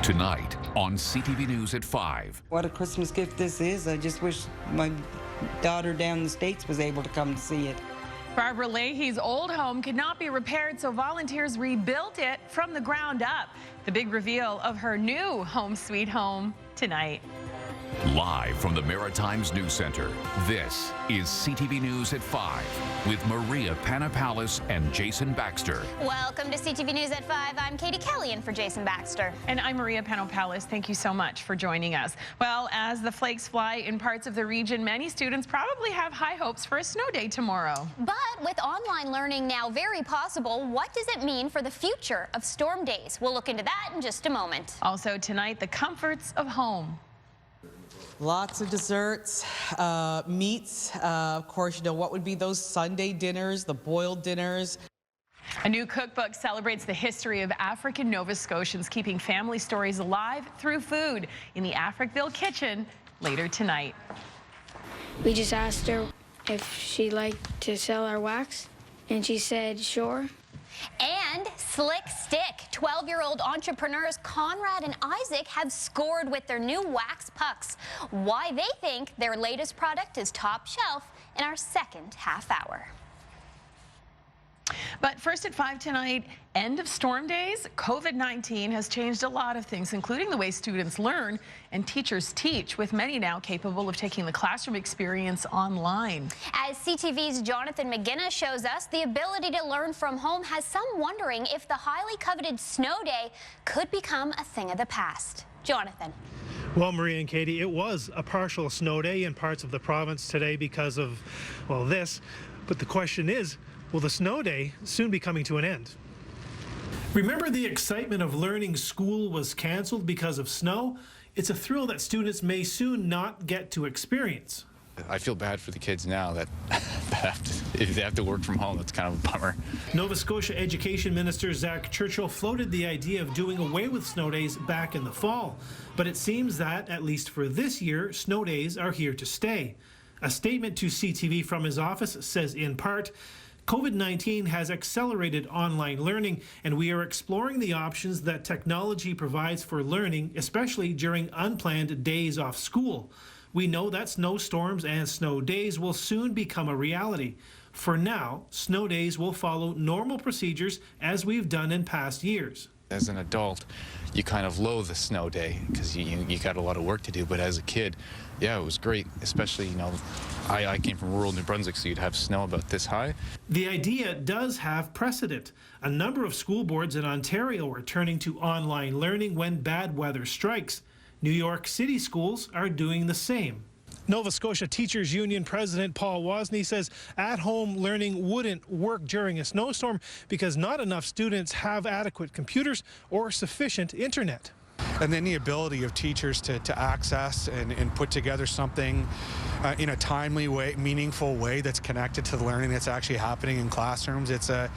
Tonight on CTV News at 5. What a Christmas gift this is. I just wish my daughter down in the States was able to come to see it. Barbara Leahy's old home could not be repaired, so volunteers rebuilt it from the ground up. The big reveal of her new home sweet home tonight. Live from the Maritimes News Center, this is CTV News at 5 with Maria Panapallis and Jason Baxter. Welcome to CTV News at 5. I'm Katie Kelly in for Jason Baxter. And I'm Maria Panapallis. Thank you so much for joining us. Well, as the flakes fly in parts of the region, many students probably have high hopes for a snow day tomorrow. But with online learning now very possible, what does it mean for the future of storm days? We'll look into that in just a moment. Also tonight, the comforts of home. Lots of desserts, meats. Of course, you know, what would be those Sunday dinners, the boiled dinners. A new cookbook celebrates the history of African Nova Scotians, keeping family stories alive through food in the Africville kitchen later tonight. We just asked her if she liked to sell our wax, and she said, sure. And Slick Stick. 12-year-old entrepreneurs Conrad and Isaac have scored with their new wax pucks. Why they think their latest product is top shelf in our second half hour. But first at 5 tonight, end of storm days. COVID-19 has changed a lot of things, including the way students learn and teachers teach, with many now capable of taking the classroom experience online. As CTV's Jonathan McGinnis shows us, the ability to learn from home has some wondering if the highly coveted snow day could become a thing of the past. Jonathan. Well, Maria and Katie, it was a partial snow day in parts of the province today because of, well, this. But the question is, will the snow day soon be coming to an end? Remember the excitement of learning school was canceled because of snow? It's a thrill that students may soon not get to experience. I feel bad for the kids now that if they have to work from home. That's kind of a bummer. Nova Scotia Education Minister Zach Churchill floated the idea of doing away with snow days back in the fall. But it seems that, at least for this year, snow days are here to stay. A statement to CTV from his office says, in part, COVID-19 has accelerated online learning, and we are exploring the options that technology provides for learning, especially during unplanned days off school. We know that snowstorms and snow days will soon become a reality. For now, snow days will follow normal procedures as we've done in past years. As an adult, you kind of loathe a snow day because you got a lot of work to do, but as a kid, yeah, it was great, especially, you know, I came from rural New Brunswick, so you'd have snow about this high. The idea does have precedent. A number of school boards in Ontario are turning to online learning when bad weather strikes. New York City schools are doing the same. Nova Scotia Teachers Union President Paul Wozni says at-home learning wouldn't work during a snowstorm because not enough students have adequate computers or sufficient internet. And then the ability of teachers to access and put together something in a timely way, meaningful way that's connected to the learning that's actually happening in classrooms. It's a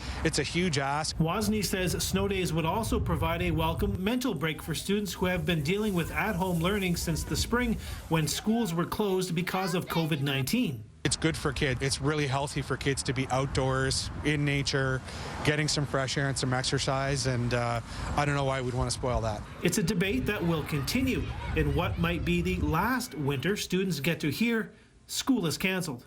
huge ask. Wozni says snow days would also provide a welcome mental break for students who have been dealing with at-home learning since the spring when schools were closed because of COVID-19. It's good for kids. It's really healthy for kids to be outdoors, in nature, getting some fresh air and some exercise, and I don't know why we'd want to spoil that. It's a debate that will continue. In what might be the last winter students get to hear school is canceled.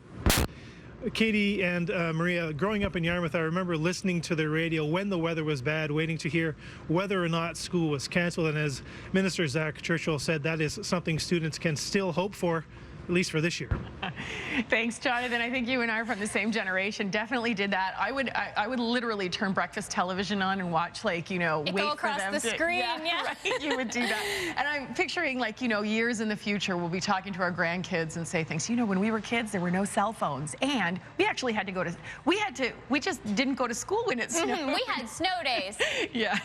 Katie and Maria, growing up in Yarmouth, I remember listening to the radio when the weather was bad, waiting to hear whether or not school was canceled. And as Minister Zach Churchill said, that is something students can still hope for, at least for this year. Thanks, Jonathan. I think you and I are from the same generation. Definitely did that. I would literally turn breakfast television on and watch, like, you know, wait for them the screen. Yeah. Right? You would do that. And I'm picturing, like, you know, years in the future, we'll be talking to our grandkids and say things. You know, when we were kids, there were no cell phones, and we actually had to go to. We just didn't go to school when it snowed. We had snow days. Yeah.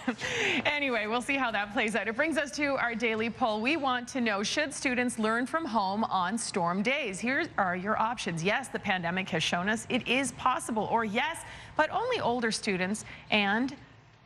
Anyway, we'll see how that plays out. It brings us to our daily poll. We want to know, should students learn from home on storm days? Here are your options. Yes, the pandemic has shown us it is possible, or yes, but only older students, and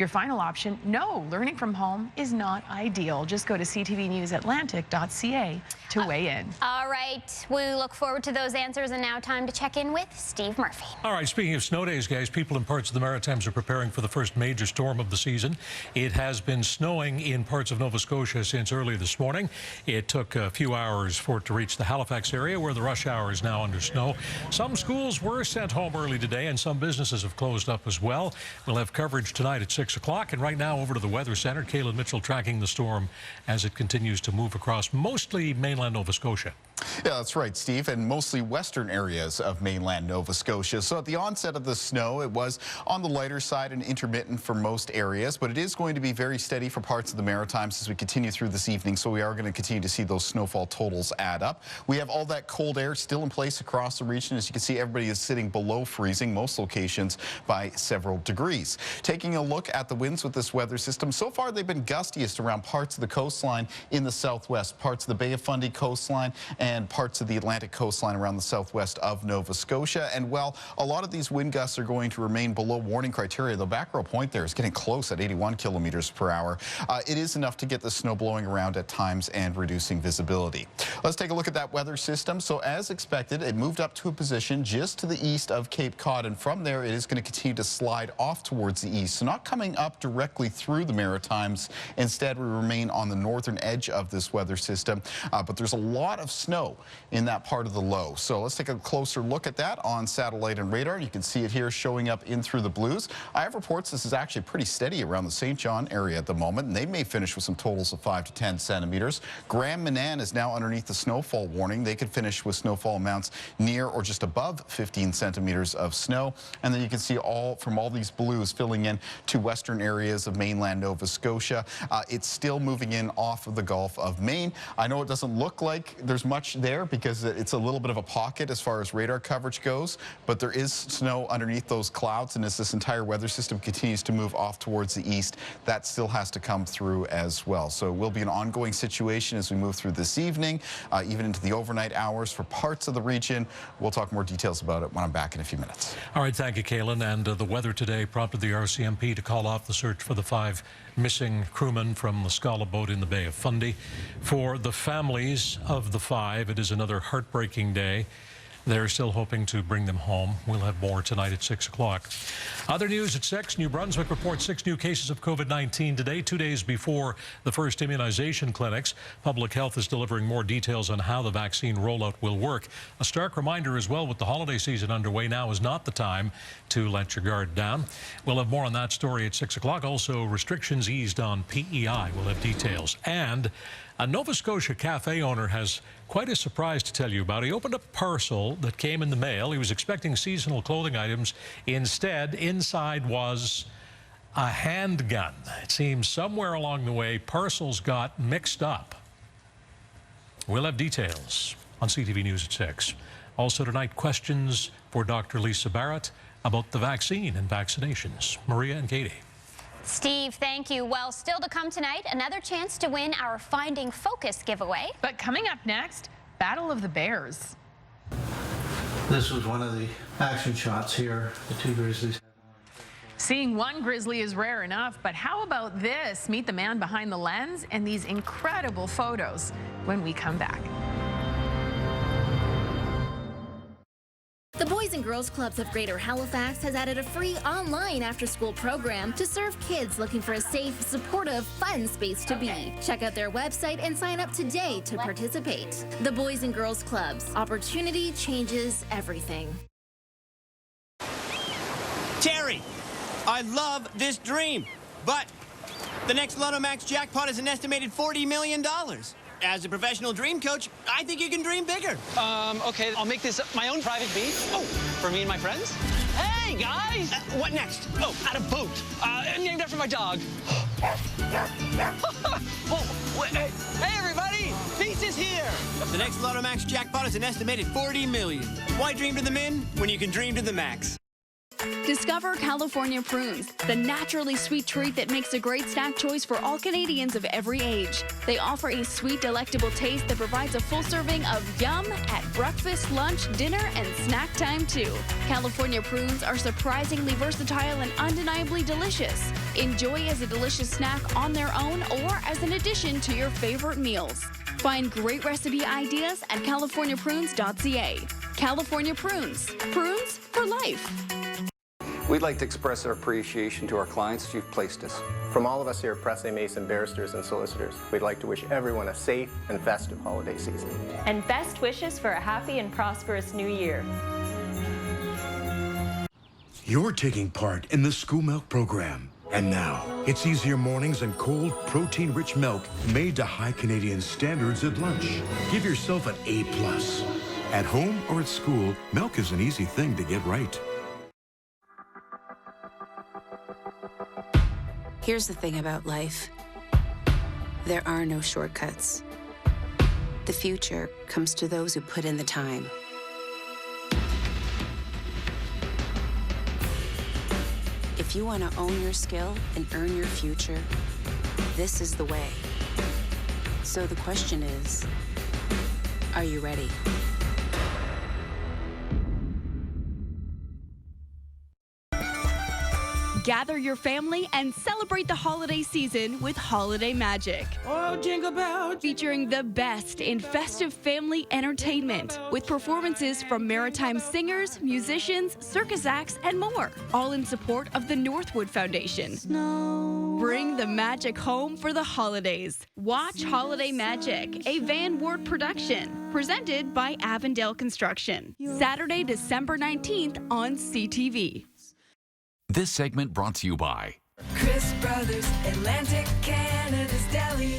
Your final option, no, learning from home is not ideal. Just go to ctvnewsatlantic.ca to weigh in. All right, we look forward to those answers, and now time to check in with Steve Murphy. All right, speaking of snow days, guys, people in parts of the Maritimes are preparing for the first major storm of the season. It has been snowing in parts of Nova Scotia since early this morning. It took a few hours for it to reach the Halifax area, where the rush hour is now under snow. Some schools were sent home early today, and some businesses have closed up as well. We'll have coverage tonight at 6 o'clock, and right now over to the Weather Center. Kaylin Mitchell tracking the storm as it continues to move across mostly mainland Nova Scotia. Yeah, that's right, Steve, and mostly western areas of mainland Nova Scotia. So at the onset of the snow, it was on the lighter side and intermittent for most areas, but it is going to be very steady for parts of the Maritimes as we continue through this evening, so we are going to continue to see those snowfall totals add up. We have all that cold air still in place across the region. As you can see, everybody is sitting below freezing, most locations by several degrees. Taking a look at the winds with this weather system, so far they've been gustiest around parts of the coastline in the southwest, parts of the Bay of Fundy coastline, and parts of the Atlantic coastline around the southwest of Nova Scotia. And well, a lot of these wind gusts are going to remain below warning criteria. The back row point there is getting close at 81 kilometers per hour. It is enough to get the snow blowing around at times and reducing visibility. Let's take a look at that weather system. So as expected, it moved up to a position just to the east of Cape Cod, and from there it is going to continue to slide off towards the east. So not coming up directly through the Maritimes. Instead, we remain on the northern edge of this weather system, but there's a lot of snow in that part of the low. So let's take a closer look at that on satellite and radar. You can see it here showing up in through the blues. I have reports this is actually pretty steady around the St. John area at the moment, and they may finish with some totals of 5 to 10 centimeters. Graham Manan is now underneath the snowfall warning. They could finish with snowfall amounts near or just above 15 centimeters of snow. And then you can see all these blues filling in to western areas of mainland Nova Scotia. It's still moving in off of the Gulf of Maine. I know it doesn't look like there's much there because it's a little bit of a pocket as far as radar coverage goes, but there is snow underneath those clouds, and as this entire weather system continues to move off towards the east, that still has to come through as well. So it will be an ongoing situation as we move through this evening, even into the overnight hours for parts of the region. We'll talk more details about it when I'm back in a few minutes. All right, thank you, Kaylin. And the weather today prompted the RCMP to call off the search for the 5 missing crewmen from the Scala boat in the Bay of Fundy. For the families of the 5, it is another heartbreaking day. They're still hoping to bring them home. We'll have more tonight at 6 o'clock. Other news at 6, New Brunswick reports 6 new cases of COVID-19 today, 2 days before the first immunization clinics. Public Health is delivering more details on how the vaccine rollout will work. A stark reminder as well, with the holiday season underway, now is not the time to let your guard down. We'll have more on that story at 6 o'clock. Also, restrictions eased on PEI. We'll have details. And a Nova Scotia cafe owner has quite a surprise to tell you about. He opened a parcel that came in the mail. He was expecting seasonal clothing items. Instead, inside was a handgun. It seems somewhere along the way, parcels got mixed up. We'll have details on CTV News at 6. Also tonight, questions for Dr. Lisa Barrett about the vaccine and vaccinations. Maria and Katie. Steve, thank you. Well, still to come tonight, another chance to win our Finding Focus giveaway. But coming up next, Battle of the Bears. This was one of the action shots here. The 2 grizzlies. Seeing one grizzly is rare enough, but how about this? Meet the man behind the lens and these incredible photos when we come back. The Boys and Girls Clubs of Greater Halifax has added a free online after-school program to serve kids looking for a safe, supportive, fun space to be. Check out their website and sign up today to participate. The Boys and Girls Clubs. Opportunity changes everything. Terry, I love this dream, but the next Lotto Max jackpot is an estimated $40 million. As a professional dream coach, I think you can dream bigger. Okay, I'll make this my own private beat. Oh, for me and my friends? Hey, guys! What next? Oh, at a boat. Named after my dog. Hey, everybody! Peace is here! The next Lotto Max jackpot is an estimated $40 million. Why dream to the min when you can dream to the max? Discover California prunes, the naturally sweet treat that makes a great snack choice for all Canadians of every age. They offer a sweet, delectable taste that provides a full serving of yum at breakfast, lunch, dinner, and snack time too. California prunes are surprisingly versatile and undeniably delicious. Enjoy as a delicious snack on their own or as an addition to your favorite meals. Find great recipe ideas at californiaprunes.ca. California Prunes. Prunes for life. We'd like to express our appreciation to our clients as you've placed us. From all of us here at Press A. Mason Barristers and Solicitors, we'd like to wish everyone a safe and festive holiday season. And best wishes for a happy and prosperous new year. You're taking part in the school milk program. And now, it's easier mornings and cold, protein-rich milk made to high Canadian standards at lunch. Give yourself an A+. At home or at school, milk is an easy thing to get right. Here's the thing about life. There are no shortcuts. The future comes to those who put in the time. If you want to own your skill and earn your future, this is the way. So the question is, are you ready? Gather your family and celebrate the holiday season with Holiday Magic. Oh, jingle bell! Featuring the best in festive family entertainment with performances from maritime singers, musicians, circus acts, and more, all in support of the Northwood Foundation. Bring the magic home for the holidays. Watch Holiday Magic, a Van Wart production, presented by Avondale Construction. Saturday, December 19th on CTV. This segment brought to you by Chris Brothers, Atlantic Canada's Deli.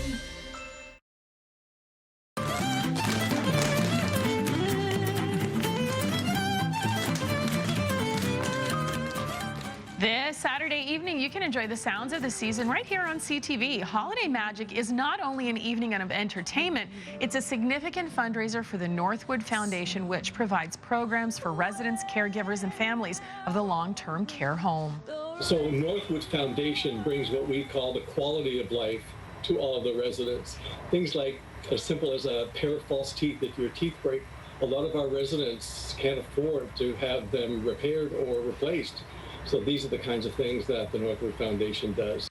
This Saturday evening, you can enjoy the sounds of the season right here on CTV. Holiday Magic is not only an evening of entertainment, it's a significant fundraiser for the Northwood Foundation, which provides programs for residents, caregivers, and families of the long-term care home. So Northwood Foundation brings what we call the quality of life to all of the residents. Things like as simple as a pair of false teeth. If your teeth break, a lot of our residents can't afford to have them repaired or replaced. So these are the kinds of things that the Northwood Foundation does.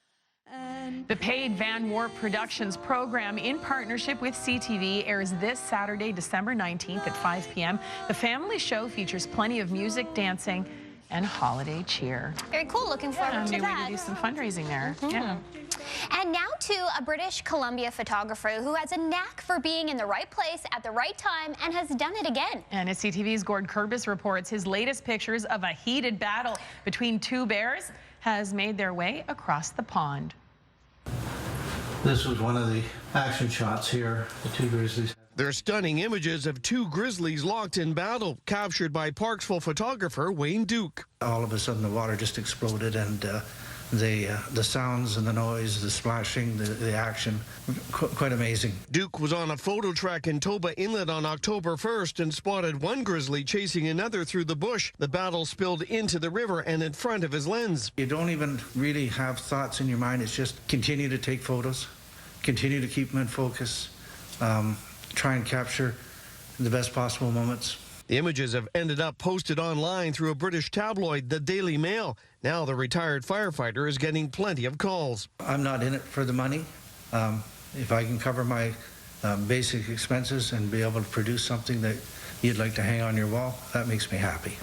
The paid Van Wart Productions program, in partnership with CTV, airs this Saturday, December 19th at 5 p.m. The family show features plenty of music, dancing, and holiday cheer. Very cool. Looking forward to New that. way to do some fundraising there. Yeah. And now to a British Columbia photographer who has a knack for being in the right place at the right time and has done it again. And as CTV's Gord Kurbis reports, his latest pictures of a heated battle between two bears has made their way across the pond. This was one of the action shots here, the two grizzlies. They're stunning images of two grizzlies locked in battle, captured by Parksville photographer Wayne Duke. All of a sudden the water just exploded, and the sounds and the noise, the splashing, the action, quite amazing. Duke was on a photo trek in Toba Inlet on October 1st and spotted one grizzly chasing another through the bush. The battle spilled into the river and in front of his lens. You don't even really have thoughts in your mind. It's just continue to take photos, continue to keep them in focus, try and capture the best possible moments. The images have ended up posted online through a British tabloid, the Daily Mail. Now the retired firefighter is getting plenty of calls. I'm not in it for the money. If I can cover my basic expenses and be able to produce something that you'd like to hang on your wall, that makes me happy.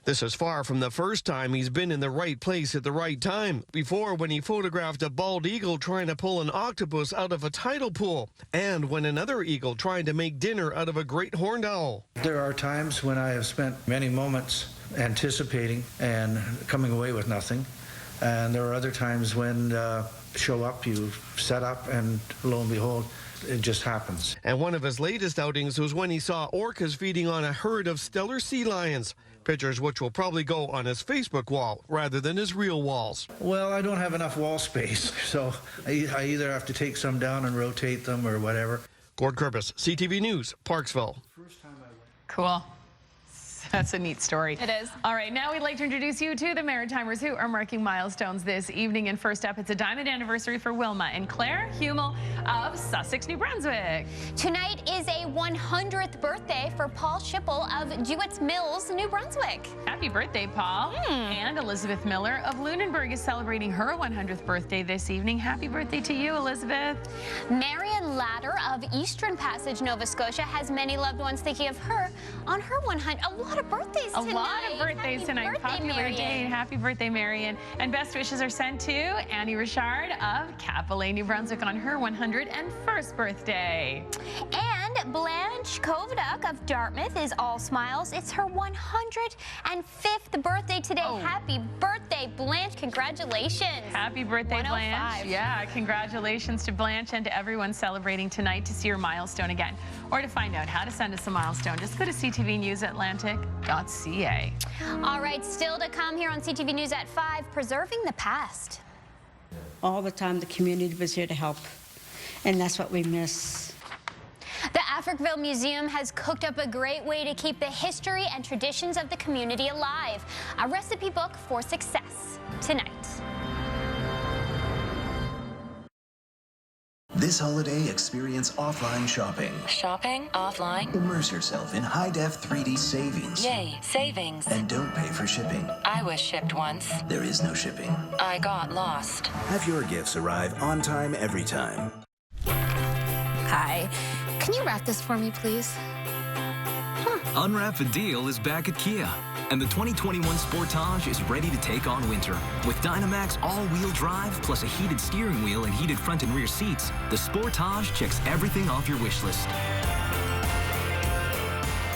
This is far from the first time he's been in the right place at the right time. Before, when he photographed a bald eagle trying to pull an octopus out of a tidal pool, and when another eagle tried to make dinner out of a great horned owl. There are times when I have spent many moments anticipating and coming away with nothing, and there are other times when show up, you set up, and lo and behold, it just happens. And one of his latest outings was when he saw orcas feeding on a herd of stellar sea lions. Pictures which will probably go on his Facebook wall rather than his real walls. Well, I don't have enough wall space, so I either have to take some down and rotate them or whatever. Gord Kurbis, CTV News, Parksville. Cool. That's a neat story. It is. All right, now we'd like to introduce you to the Maritimers who are marking milestones this evening. And first up, it's a diamond anniversary for Wilma and Claire Hummel of Sussex, New Brunswick. Tonight is a 100th birthday for Paul Schipple of Jewett Mills, New Brunswick. Happy birthday, Paul. And Elizabeth Miller of Lunenburg is celebrating her 100th birthday this evening. Happy birthday to you, Elizabeth. Marion Ladder of Eastern Passage, Nova Scotia has many loved ones thinking of her on her 100th. A lot of birthdays tonight. A lot of birthdays Happy tonight. Birthday, Popular Marion. day. Happy birthday, Marion. And best wishes are sent to Annie Richard of Capelay, New Brunswick on her 101st birthday. And Blanche Kovaduck of Dartmouth is all smiles. It's her 105th birthday today. Happy birthday, Blanche. Congratulations. Happy birthday, Blanche. 105. Yeah, congratulations to Blanche and to everyone celebrating tonight. To see your milestone again or to find out how to send us a milestone, just go to ctvnewsatlantic.ca. All right, still to come here on CTV News at 5, preserving the past. All the time the community was here to help, and that's what we miss. The Africville Museum has cooked up a great way to keep the history and traditions of the community alive. A recipe book for success tonight. This holiday, experience offline shopping. Shopping? Offline? Immerse yourself in high-def 3D savings. Yay, savings. And don't pay for shipping. I was shipped once. There is no shipping. I got lost. Have your gifts arrive on time every time. Hi. Can you wrap this for me, please? Unwrap a Deal is back at Kia, and the 2021 Sportage is ready to take on winter. With Dynamax all-wheel drive, plus a heated steering wheel and heated front and rear seats, the Sportage checks everything off your wish list.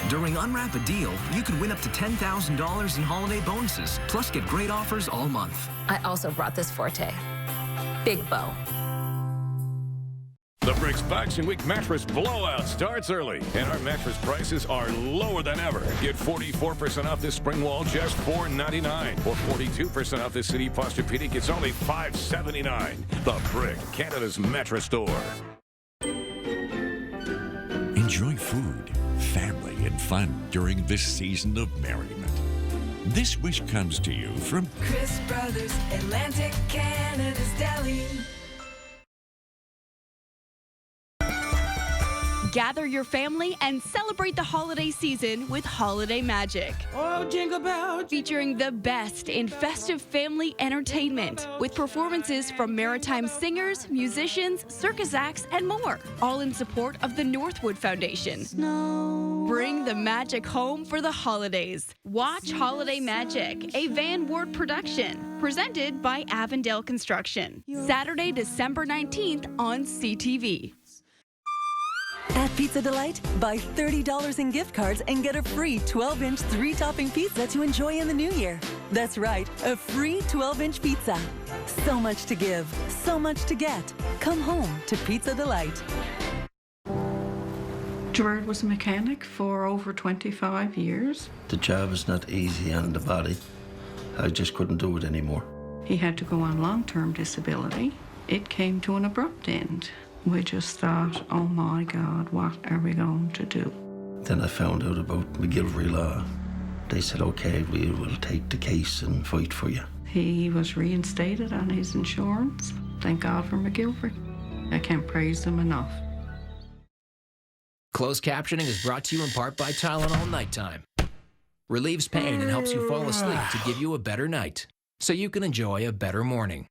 During Unwrap a Deal, you could win up to $10,000 in holiday bonuses, plus get great offers all month. I also brought this Forte. Big bow. The Bricks Boxing Week mattress blowout starts early, and our mattress prices are lower than ever. Get 44% off this spring wall, just $4.99, or 42% off this City Posturepedic. It's only $5.79. The Brick, Canada's mattress store. Enjoy food, family, and fun during this season of merriment. This wish comes to you from Chris Brothers, Atlantic Canada's Deli. Gather your family and celebrate the holiday season with Holiday Magic. Oh, jingle bells. Featuring the best in festive family entertainment with performances from maritime singers, musicians, circus acts, and more. All in support of the Northwood Foundation. Bring the magic home for the holidays. Watch Holiday Magic, a Van Ward production. Presented by Avondale Construction. Saturday, December 19th on CTV. At Pizza Delight, buy $30 in gift cards and get a free 12-inch 3-topping pizza to enjoy in the new year. That's right, a free 12-inch pizza. So much to give, so much to get. Come home to Pizza Delight. Gerard was a mechanic for over 25 years. The job is not easy on the body. I just couldn't do it anymore. He had to go on long-term disability. It came to an abrupt end. We just thought, oh my God, what are we going to do? Then I found out about McGilvery Law. They said, okay, we will take the case and fight for you. He was reinstated on his insurance. Thank God for McGilvery. I can't praise them enough. Closed captioning is brought to you in part by Tylenol Nighttime. Relieves pain and helps you fall asleep to give you a better night, so you can enjoy a better morning.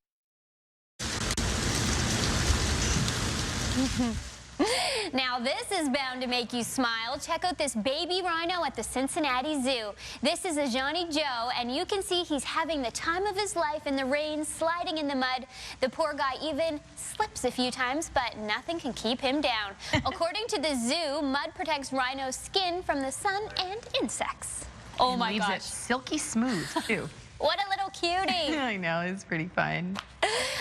Now this is bound to make you smile. Check out this baby rhino at the Cincinnati Zoo. This is a Johnny Joe, and you can see he's having the time of his life in the rain, sliding in the mud. The poor guy even slips a few times, but nothing can keep him down. According to the zoo, mud protects rhino's skin from the sun and insects. Oh and my gosh. It silky smooth, too. What a little cutie. I know, it's pretty fun.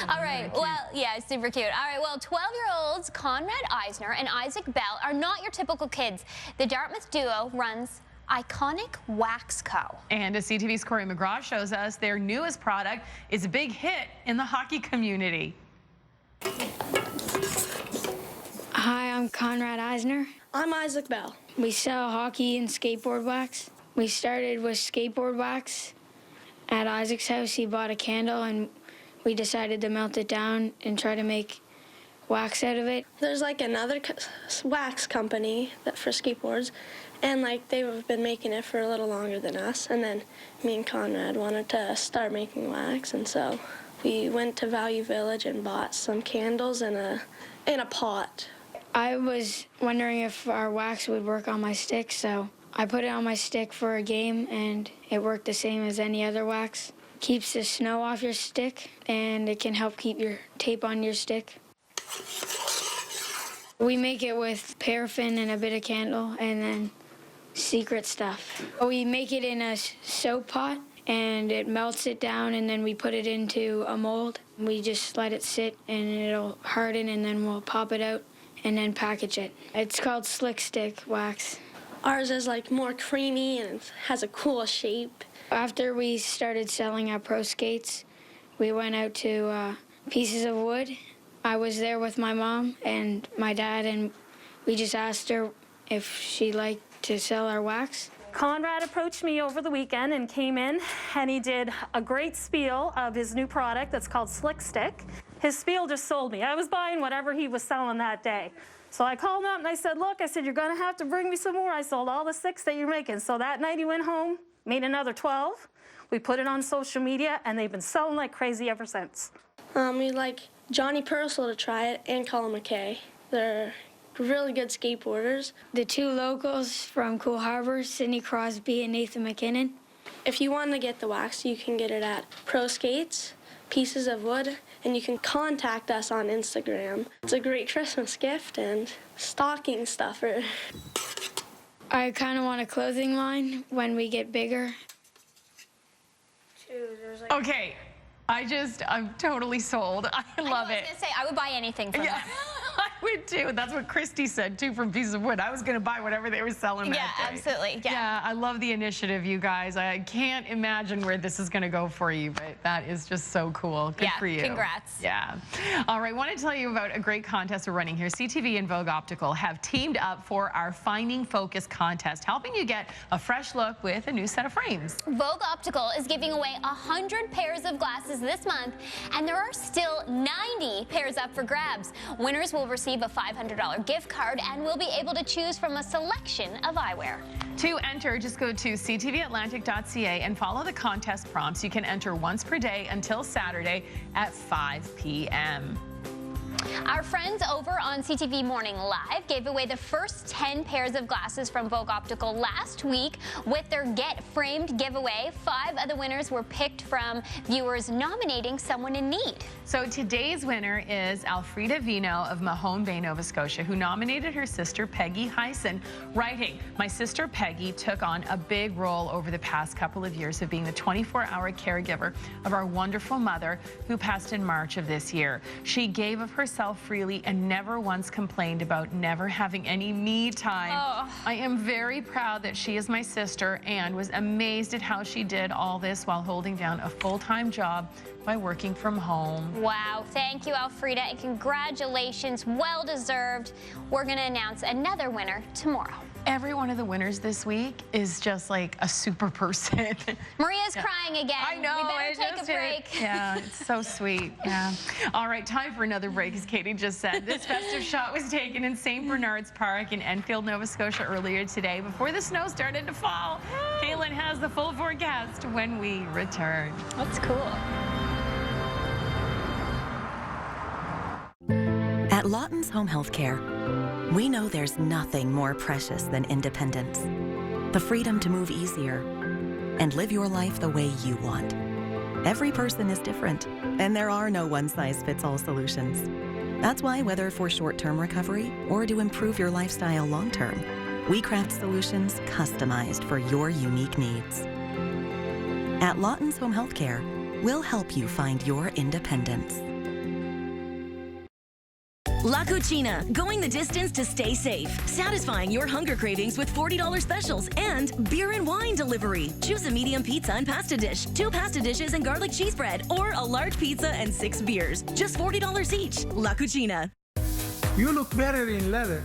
All right, well, yeah, super cute. All right, well, 12-year-olds Conrad Eisner and Isaac Bell are not your typical kids. The Dartmouth duo runs Iconic Wax Co. And as CTV's Corey McGraw shows us, their newest product is a big hit in the hockey community. Hi, I'm Conrad Eisner. I'm Isaac Bell. We sell hockey and skateboard wax. We started with skateboard wax. At Isaac's house, he bought a candle, and we decided to melt it down and try to make wax out of it. There's like another wax company for skateboards, and like they've been making it for a little longer than us. And then me and Conrad wanted to start making wax, and so we went to Value Village and bought some candles and a pot. I was wondering if our wax would work on my stick, so I put it on my stick for a game, and it worked the same as any other wax. Keeps the snow off your stick, and it can help keep your tape on your stick. We make it with paraffin and a bit of candle, and then secret stuff. We make it in a soap pot, and it melts it down, and then we put it into a mold. We just let it sit, and it'll harden, and then we'll pop it out and then package it. It's called slick stick wax. Ours is like more creamy and it has a cool shape. After we started selling our pro skates, we went out to Pieces of Wood. I was there with my mom and my dad, and we just asked her if she'd like to sell our wax. Conrad approached me over the weekend and came in, and he did a great spiel of his new product that's called Slick Stick. His spiel just sold me. I was buying whatever he was selling that day. So I called him up and I said, look, I said, you're gonna have to bring me some more. I sold all the 6 that you're making. So that night he went home, made another 12. We put it on social media, and they've been selling like crazy ever since. We like Johnny Purcell to try it, and Colin McKay. They're really good skateboarders. The 2 locals from Cool Harbor, Sidney Crosby and Nathan McKinnon. If you want to get the wax, you can get it at Pro Skates, Pieces of Wood, and you can contact us on Instagram. It's a great Christmas gift and stocking stuffer. I kind of want a clothing line when we get bigger. Okay, I'm totally sold. I love it. I was gonna say, I would buy anything from them. I would too. That's what Christy said too from Piece of Wood. I was going to buy whatever they were selling that day. Absolutely. Yeah, I love the initiative, you guys. I can't imagine where this is going to go for you, but that is just so cool. Good for you. Congrats. Yeah. All right, I want to tell you about a great contest we're running here. CTV and Vogue Optical have teamed up for our Finding Focus contest, helping you get a fresh look with a new set of frames. Vogue Optical is giving away 100 pairs of glasses this month, and there are still 90 pairs up for grabs. Winners will receive a $500 gift card and will be able to choose from a selection of eyewear. To enter, just go to ctvatlantic.ca and follow the contest prompts. You can enter once per day until Saturday at 5 p.m. Our friends over on CTV Morning Live gave away the first 10 pairs of glasses from Vogue Optical last week with their Get Framed giveaway. 5 of the winners were picked from viewers nominating someone in need. So today's winner is Alfreda Vino of Mahone Bay, Nova Scotia, who nominated her sister Peggy Hyson, writing, "My sister Peggy took on a big role over the past couple of years of being the 24-hour caregiver of our wonderful mother who passed in March of this year. She gave of herself freely and never once complained about never having any me time. I am very proud that she is my sister and was amazed at how she did all this while holding down a full-time job by working from home." Wow, thank you, Alfreda, and congratulations, well deserved. We're gonna announce another winner tomorrow. Every one of the winners this week is just like a super person. Maria's crying again. I know. We better take a break. Yeah, it's so sweet. Yeah. All right, time for another break, as Katie just said. This festive shot was taken in St. Bernard's Park in Enfield, Nova Scotia earlier today before the snow started to fall. Caitlin has the full forecast when we return. That's cool. At Lawton's Home Healthcare, we know there's nothing more precious than independence. The freedom to move easier and live your life the way you want. Every person is different, and there are no one-size-fits-all solutions. That's why whether for short-term recovery or to improve your lifestyle long-term, we craft solutions customized for your unique needs. At Lawton's Home Healthcare, we'll help you find your independence. La Cucina, going the distance to stay safe. Satisfying your hunger cravings with $40 specials and beer and wine delivery. Choose a medium pizza and pasta dish, 2 pasta dishes and garlic cheese bread, or a large pizza and 6 beers. Just $40 each. La Cucina. You look better in leather.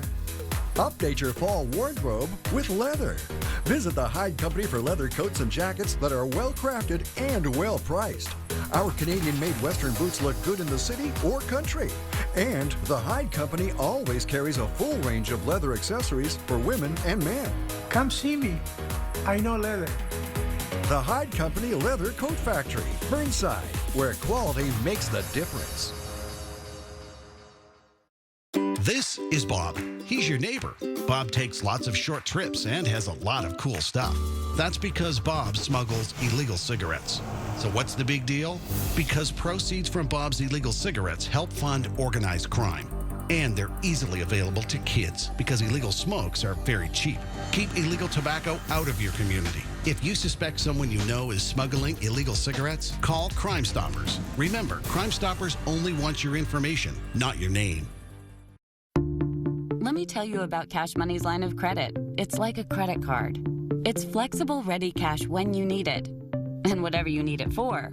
Update your fall wardrobe with leather. Visit the Hyde Company for leather coats and jackets that are well crafted and well priced. Our Canadian-made Western boots look good in the city or country. And the Hyde Company always carries a full range of leather accessories for women and men. Come see me. I know leather. The Hyde Company Leather Coat Factory, Burnside, where quality makes the difference. This is Bob. He's your neighbor. Bob takes lots of short trips and has a lot of cool stuff. That's because Bob smuggles illegal cigarettes. So what's the big deal? Because proceeds from Bob's illegal cigarettes help fund organized crime. And they're easily available to kids because illegal smokes are very cheap. Keep illegal tobacco out of your community. If you suspect someone you know is smuggling illegal cigarettes, call Crime Stoppers. Remember, Crime Stoppers only want your information, not your name. Let me tell you about Cash Money's line of credit. It's like a credit card. It's flexible, ready cash when you need it, and whatever you need it for.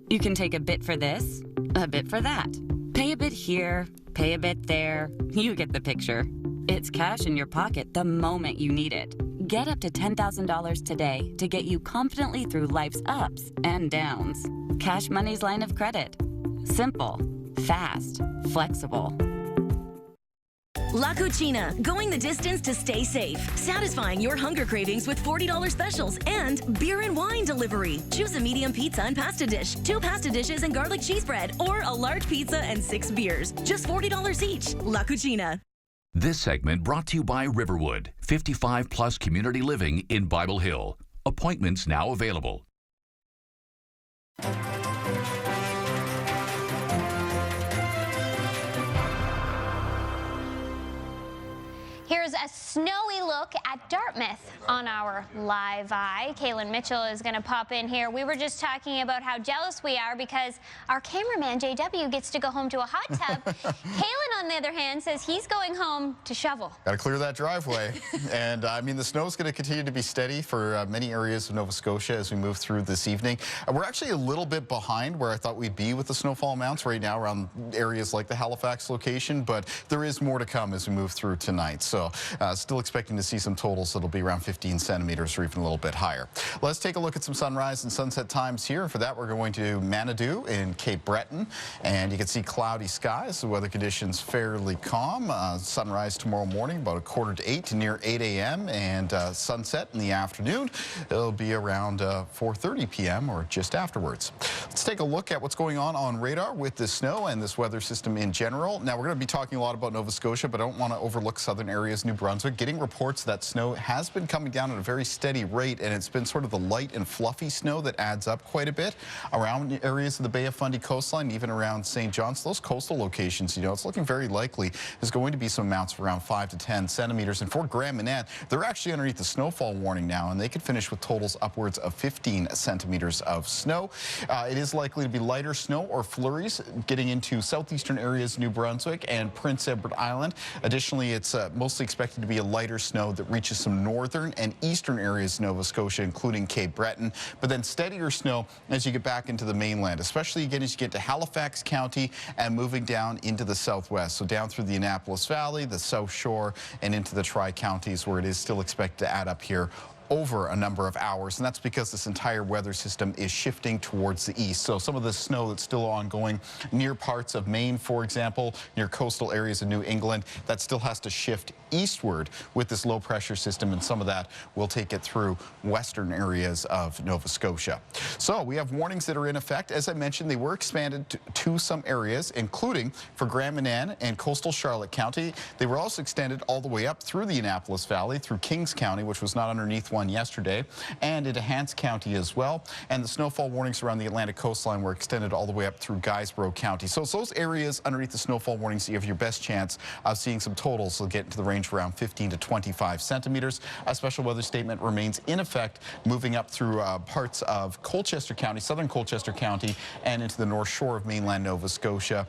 You can take a bit for this, a bit for that. Pay a bit here, pay a bit there. You get the picture. It's cash in your pocket the moment you need it. Get up to $10,000 today to get you confidently through life's ups and downs. Cash Money's line of credit. Simple, fast, flexible. La Cucina, going the distance to stay safe. Satisfying your hunger cravings with $40 specials and beer and wine delivery. Choose a medium pizza and pasta dish, 2 pasta dishes and garlic cheese bread, or a large pizza and 6 beers. Just $40 each. La Cucina. This segment brought to you by Riverwood, 55-plus community living in Bible Hill. Appointments now available. Here's a snowy look at Dartmouth on our live eye. Kaylin Mitchell is going to pop in here. We were just talking about how jealous we are because our cameraman, JW, gets to go home to a hot tub. Kaylin, on the other hand, says he's going home to shovel. Got to clear that driveway. And, I mean, the snow is going to continue to be steady for many areas of Nova Scotia as we move through this evening. We're actually a little bit behind where I thought we'd be with the snowfall amounts right now around areas like the Halifax location, but there is more to come as we move through tonight. So still expecting to see some totals that'll be around 15 centimeters or even a little bit higher. Let's take a look at some sunrise and sunset times here. For that, we're going to Manitou in Cape Breton, and you can see cloudy skies. The weather conditions fairly calm. Sunrise tomorrow morning about 7:45 to near 8 a.m. and sunset in the afternoon. It'll be around 4:30 p.m. or just afterwards. Let's take a look at what's going on radar with the snow and this weather system in general. Now, we're going to be talking a lot about Nova Scotia, but I don't want to overlook southern areas, New Brunswick. Getting reports that snow has been coming down at a very steady rate, and it's been sort of the light and fluffy snow that adds up quite a bit around areas of the Bay of Fundy coastline, even around St. John's. Those coastal locations, you know, it's looking very likely there's going to be some amounts of around 5 to 10 centimeters. And for Grand Manan, they're actually underneath the snowfall warning now, and they could finish with totals upwards of 15 centimeters of snow. It is likely to be lighter snow or flurries getting into southeastern areas, New Brunswick and Prince Edward Island. Additionally, it's mostly expected to be a lighter snow that reaches some northern and eastern areas of Nova Scotia, including Cape Breton, but then steadier snow as you get back into the mainland, especially again as you get to Halifax County and moving down into the southwest. So down through the Annapolis Valley, the South Shore, and into the Tri-Counties, where it is still expected to add up here over a number of hours, and that's because this entire weather system is shifting towards the east. So some of the snow that's still ongoing near parts of Maine, for example, near coastal areas of New England, that still has to shift eastward with this low pressure system, and some of that will take it through western areas of Nova Scotia. So we have warnings that are in effect. As I mentioned, they were expanded to some areas, including for Grand Manan and coastal Charlotte County. They were also extended all the way up through the Annapolis Valley, through Kings County, which was not underneath one yesterday, and into Hants County as well. And the snowfall warnings around the Atlantic coastline were extended all the way up through Guysborough County. So it's those areas underneath the snowfall warnings you have your best chance of seeing some totals. They'll get into the range around 15 to 25 centimeters. A special weather statement remains in effect, moving up through parts of Colchester County, southern Colchester County, and into the north shore of mainland Nova Scotia.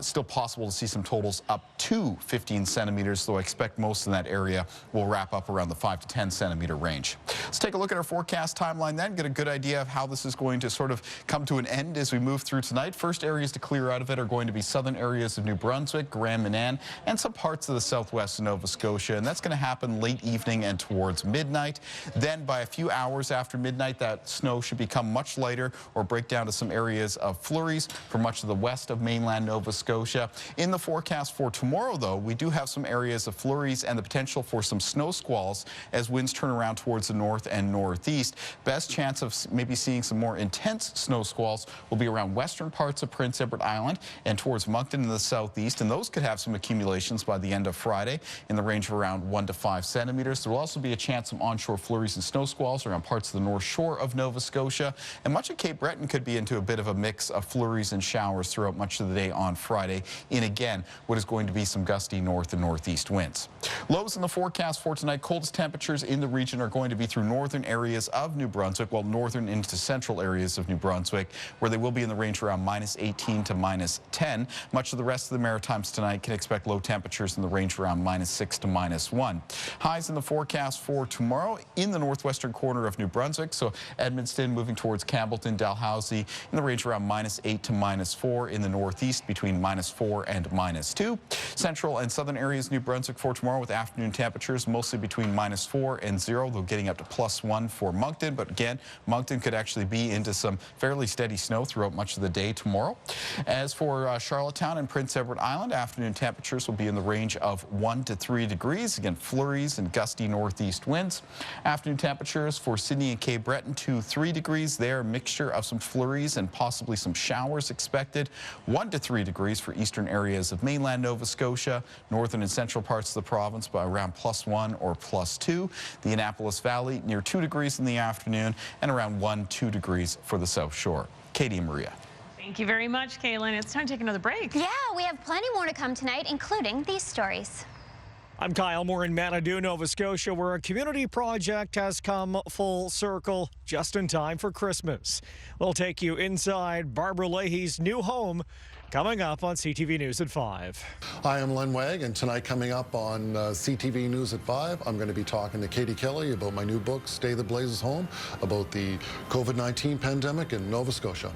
Still possible to see some totals up to 15 centimeters, though I expect most in that area will wrap up around the 5 to 10 centimeter range. range. Let's take a look at our forecast timeline then, get a good idea of how this is going to sort of come to an end as we move through tonight. First areas to clear out of it are going to be southern areas of New Brunswick, Grand Manan, and some parts of the southwest of Nova Scotia, and that's going to happen late evening and towards midnight. Then by a few hours after midnight, that snow should become much lighter or break down to some areas of flurries for much of the west of mainland Nova Scotia. In the forecast for tomorrow, though, we do have some areas of flurries and the potential for some snow squalls as winds turn around towards the north and northeast. Best chance of maybe seeing some more intense snow squalls will be around western parts of Prince Edward Island and towards Moncton in the southeast, and those could have some accumulations by the end of Friday in the range of around 1 to 5 centimeters. There will also be a chance of onshore flurries and snow squalls around parts of the north shore of Nova Scotia, and much of Cape Breton could be into a bit of a mix of flurries and showers throughout much of the day on Friday in, again, what is going to be some gusty north and northeast winds. Lows in the forecast for tonight, coldest temperatures in the region are going to be through northern areas of New Brunswick, while northern into central areas of New Brunswick, where they will be in the range around -18 to -10. Much of the rest of the Maritimes tonight can expect low temperatures in the range around -6 to -1. Highs in the forecast for tomorrow in the northwestern corner of New Brunswick, so Edmundston moving towards Campbellton, Dalhousie, in the range around -8 to -4. In the northeast, between -4 and -2. Central and southern areas of New Brunswick for tomorrow with afternoon temperatures mostly between -4 and 0, though getting up to +1 for Moncton. But again, Moncton could actually be into some fairly steady snow throughout much of the day tomorrow. As for Charlottetown and Prince Edward Island, afternoon temperatures will be in the range of 1 to 3 degrees. Again, flurries and gusty northeast winds. Afternoon temperatures for Sydney and Cape Breton, 2 to 3 degrees there. A mixture of some flurries and possibly some showers expected. 1 to 3 degrees for eastern areas of mainland Nova Scotia, northern and central parts of the province by around +1 or +2. The Annapolis Valley near 2 degrees in the afternoon and around 1 to 2 degrees for the South Shore. Katie and Maria. Thank you very much, Kaylin. It's time to take another break. Yeah, we have plenty more to come tonight, including these stories. I'm Kyle Moore in Manitou, Nova Scotia, where a community project has come full circle just in time for Christmas. We'll take you inside Barbara Leahy's new home, coming up on CTV News at 5. Hi, I'm Len Wag, and tonight coming up on CTV News at 5, I'm going to be talking to Katie Kelly about my new book, Stay the Blazes Home, about the COVID-19 pandemic in Nova Scotia.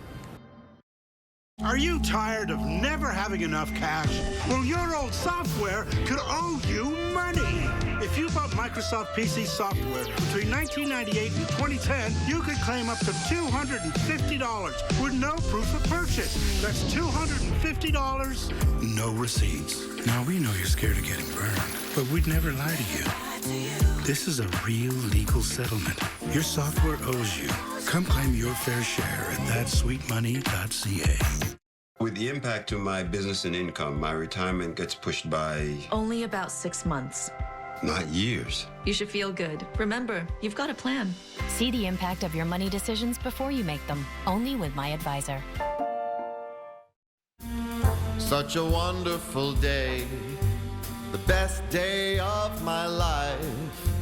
Are you tired of never having enough cash? Well, your old software could owe you money. If you bought Microsoft PC software between 1998 and 2010, you could claim up to $250 with no proof of purchase. That's $250. No receipts. Now, we know you're scared of getting burned, but we'd never lie to you. This is a real legal settlement. Your software owes you. Come claim your fair share at thatsweetmoney.ca. With the impact to my business and income, my retirement gets pushed by... Only about 6 months. Not years. You should feel good. Remember, you've got a plan. See the impact of your money decisions before you make them. Only with My Advisor. Such a wonderful day. The best day of my life.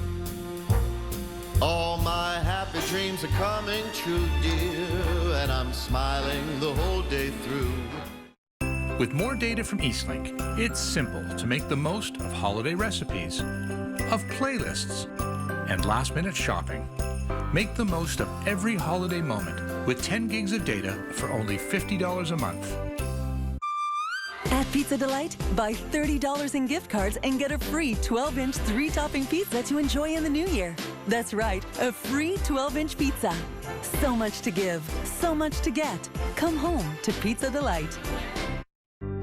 All my happy dreams are coming true, dear, and I'm smiling the whole day through. With more data from Eastlink, it's simple to make the most of holiday recipes, of playlists, and last-minute shopping. Make the most of every holiday moment with 10 gigs of data for only $50 a month. At Pizza Delight, buy $30 in gift cards and get a free 12-inch 3-topping pizza to enjoy in the new year. That's right, a free 12-inch pizza. So much to give, so much to get. Come home to Pizza Delight.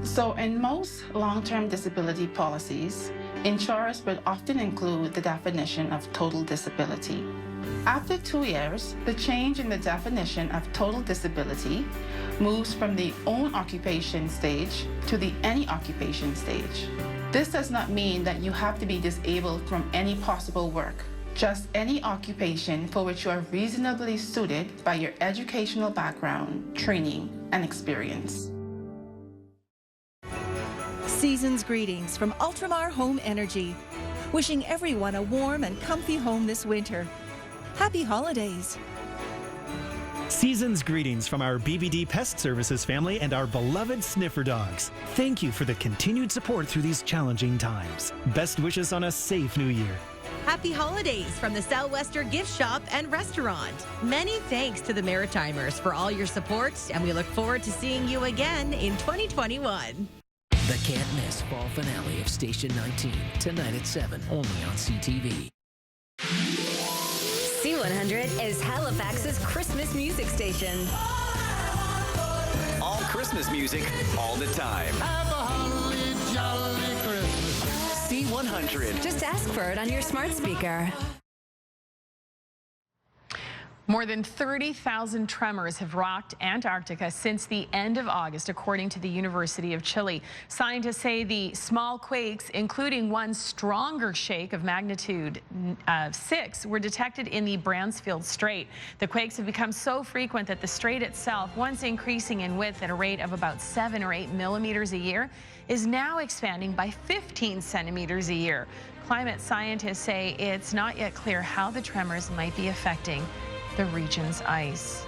So in most long-term disability policies, insurers will often include the definition of total disability. After 2 years, the change in the definition of total disability moves from the own occupation stage to the any occupation stage. This does not mean that you have to be disabled from any possible work, just any occupation for which you are reasonably suited by your educational background, training, and experience. Season's greetings from Ultramar Home Energy. Wishing everyone a warm and comfy home this winter. Happy holidays. Season's greetings from our BBD Pest Services family and our beloved sniffer dogs. Thank you for the continued support through these challenging times. Best wishes on a safe new year. Happy holidays from the Southwester Gift Shop and Restaurant. Many thanks to the Maritimers for all your support, and we look forward to seeing you again in 2021. The can't miss fall finale of Station 19, tonight at 7, only on CTV. C100 is Halifax's Christmas music station. All Christmas music, all the time. Have a holly jolly Christmas. C100. Just ask for it on your smart speaker. More than 30,000 tremors have rocked Antarctica since the end of August, according to the University of Chile. Scientists say the small quakes, including one stronger shake of magnitude 6, were detected in the Bransfield Strait. The quakes have become so frequent that the strait itself, once increasing in width at a rate of about 7 or 8 millimeters a year, is now expanding by 15 centimeters a year. Climate scientists say it's not yet clear how the tremors might be affecting the region's ice.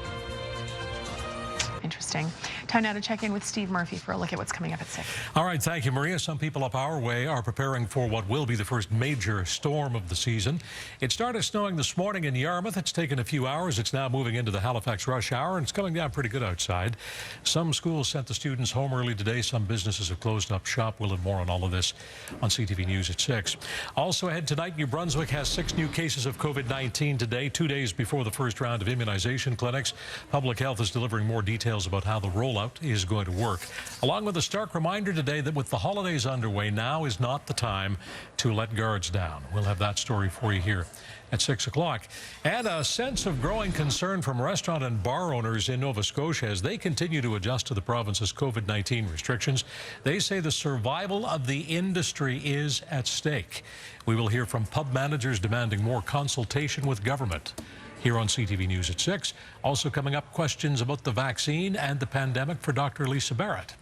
Interesting. Time now to check in with Steve Murphy for a look at what's coming up at 6. All right, thank you, Maria. Some people up our way are preparing for what will be the first major storm of the season. It started snowing this morning in Yarmouth. It's taken a few hours. It's now moving into the Halifax rush hour, and it's coming down pretty good outside. Some schools sent the students home early today. Some businesses have closed up shop. We'll have more on all of this on CTV News at 6. Also ahead tonight, New Brunswick has 6 new cases of COVID-19 today, 2 days before the first round of immunization clinics. Public Health is delivering more details about how the rollout is going to work, along with a stark reminder today that with the holidays underway, now is not the time to let guards down. We'll have that story for you here at 6 o'clock. And a sense of growing concern from restaurant and bar owners in Nova Scotia as they continue to adjust to the province's COVID-19 restrictions. They say the survival of the industry is at stake. We will hear from pub managers demanding more consultation with government here on CTV News at 6. Also coming up, questions about the vaccine and the pandemic for Dr. Lisa Barrett.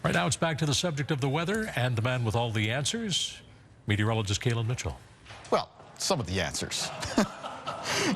Right now, it's back to the subject of the weather and the man with all the answers, meteorologist Kaylin Mitchell. Well, some of the answers.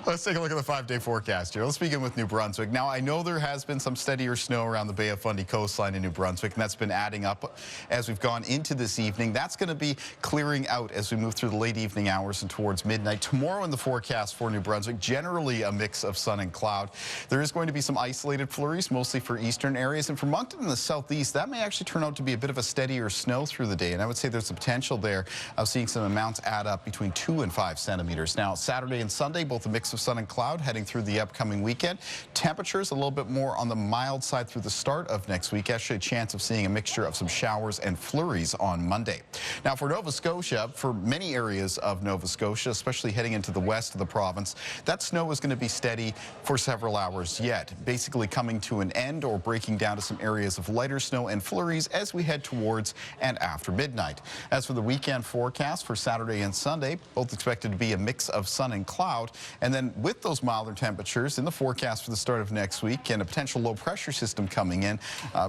Let's take a look at the 5-day forecast here. Let's begin with New Brunswick. Now, I know there has been some steadier snow around the Bay of Fundy coastline in New Brunswick, and that's been adding up as we've gone into this evening. That's going to be clearing out as we move through the late evening hours and towards midnight. Tomorrow in the forecast for New Brunswick, generally a mix of sun and cloud. There is going to be some isolated flurries, mostly for eastern areas. And for Moncton in the southeast, that may actually turn out to be a bit of a steadier snow through the day. And I would say there's the potential there of seeing some amounts add up between 2 and 5 centimeters. Now, Saturday and Sunday, both a mix of sun and cloud heading through the upcoming weekend. Temperatures a little bit more on the mild side through the start of next week. Actually, a chance of seeing a mixture of some showers and flurries on Monday. Now, for Nova Scotia, for many areas of Nova Scotia, especially heading into the west of the province, that snow is going to be steady for several hours yet, basically coming to an end or breaking down to some areas of lighter snow and flurries as we head towards and after midnight. As for the weekend forecast for Saturday and Sunday, both expected to be a mix of sun and cloud, and then with those milder temperatures in the forecast for the start of next week and a potential low pressure system coming in,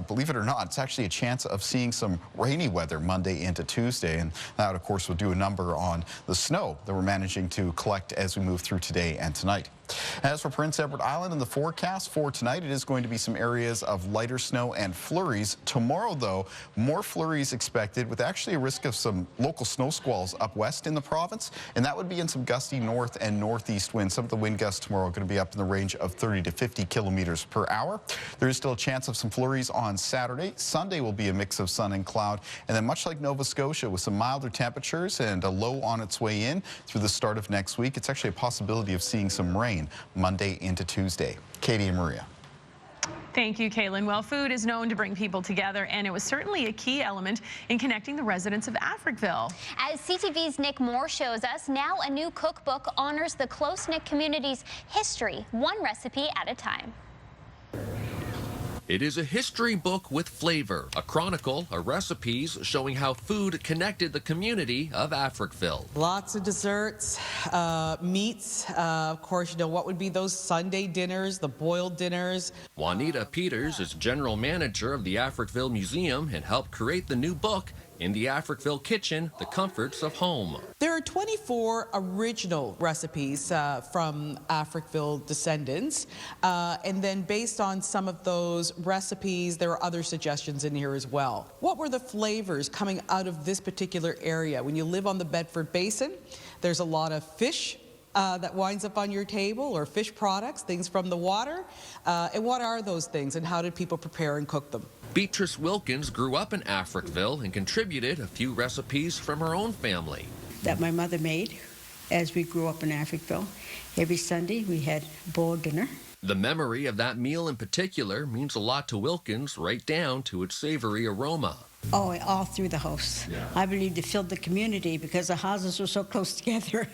believe it or not, it's actually a chance of seeing some rainy weather Monday into Tuesday. And that, of course, will do a number on the snow that we're managing to collect as we move through today and tonight. As for Prince Edward Island in the forecast for tonight, it is going to be some areas of lighter snow and flurries. Tomorrow, though, more flurries expected with actually a risk of some local snow squalls up west in the province, and that would be in some gusty north and northeast winds. Some of the wind gusts tomorrow are going to be up in the range of 30 to 50 kilometers per hour. There is still a chance of some flurries on Saturday. Sunday will be a mix of sun and cloud, and then much like Nova Scotia with some milder temperatures and a low on its way in through the start of next week, it's actually a possibility of seeing some rain Monday into Tuesday. Katie and Maria. Thank you, Kaylin. Well, food is known to bring people together, and it was certainly a key element in connecting the residents of Africville. As CTV's Nick Moore shows us, now a new cookbook honors the close-knit community's history, one recipe at a time. It is a history book with flavor, a chronicle of recipes showing how food connected the community of Africville. Lots of desserts, meats, of course, you know, what would be those Sunday dinners, the boiled dinners. Juanita Peters is general manager of the Africville Museum and helped create the new book, In the Africville kitchen, the comforts of home. There are 24 original recipes from Africville descendants, and then based on some of those recipes, there are other suggestions in here as well. What were the flavors coming out of this particular area? When you live on the Bedford Basin, there's a lot of fish that winds up on your table, or fish products, things from the water. And what are those things, and how did people prepare and cook them? Beatrice Wilkins grew up in Africville and contributed a few recipes from her own family. That my mother made as we grew up in Africville. Every Sunday we had boiled dinner. The memory of that meal in particular means a lot to Wilkins, right down to its savory aroma. Oh, all through the house. Yeah. I believe it filled the community because the houses were so close together.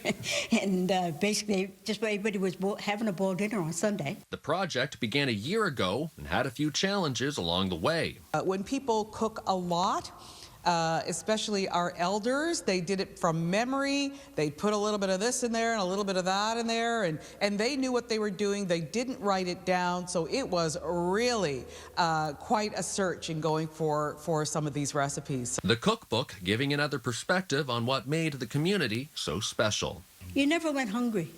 And basically, just everybody was having a boiled dinner on Sunday. The project began a year ago and had a few challenges along the way. When people cook a lot, especially our elders, they did it from memory. They'd put a little bit of this in there and a little bit of that in there, and they knew what they were doing. They didn't write it down, so it was really quite a search in going for some of these recipes. The cookbook giving another perspective on what made the community so special. You never went hungry.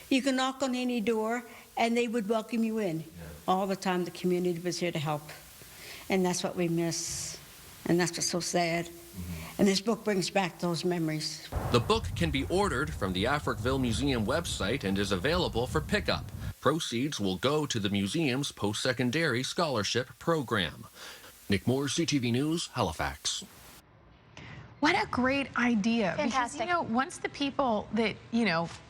You could knock on any door and they would welcome you in. All the time the community was here to help, and that's what we miss. And that's what's so sad. And this book brings back those memories. The book can be ordered from the Africville Museum website and is available for pickup. Proceeds will go to the museum's post-secondary scholarship program. Nick Moore, CTV News, Halifax. What a great idea. Fantastic. Because, once the people that,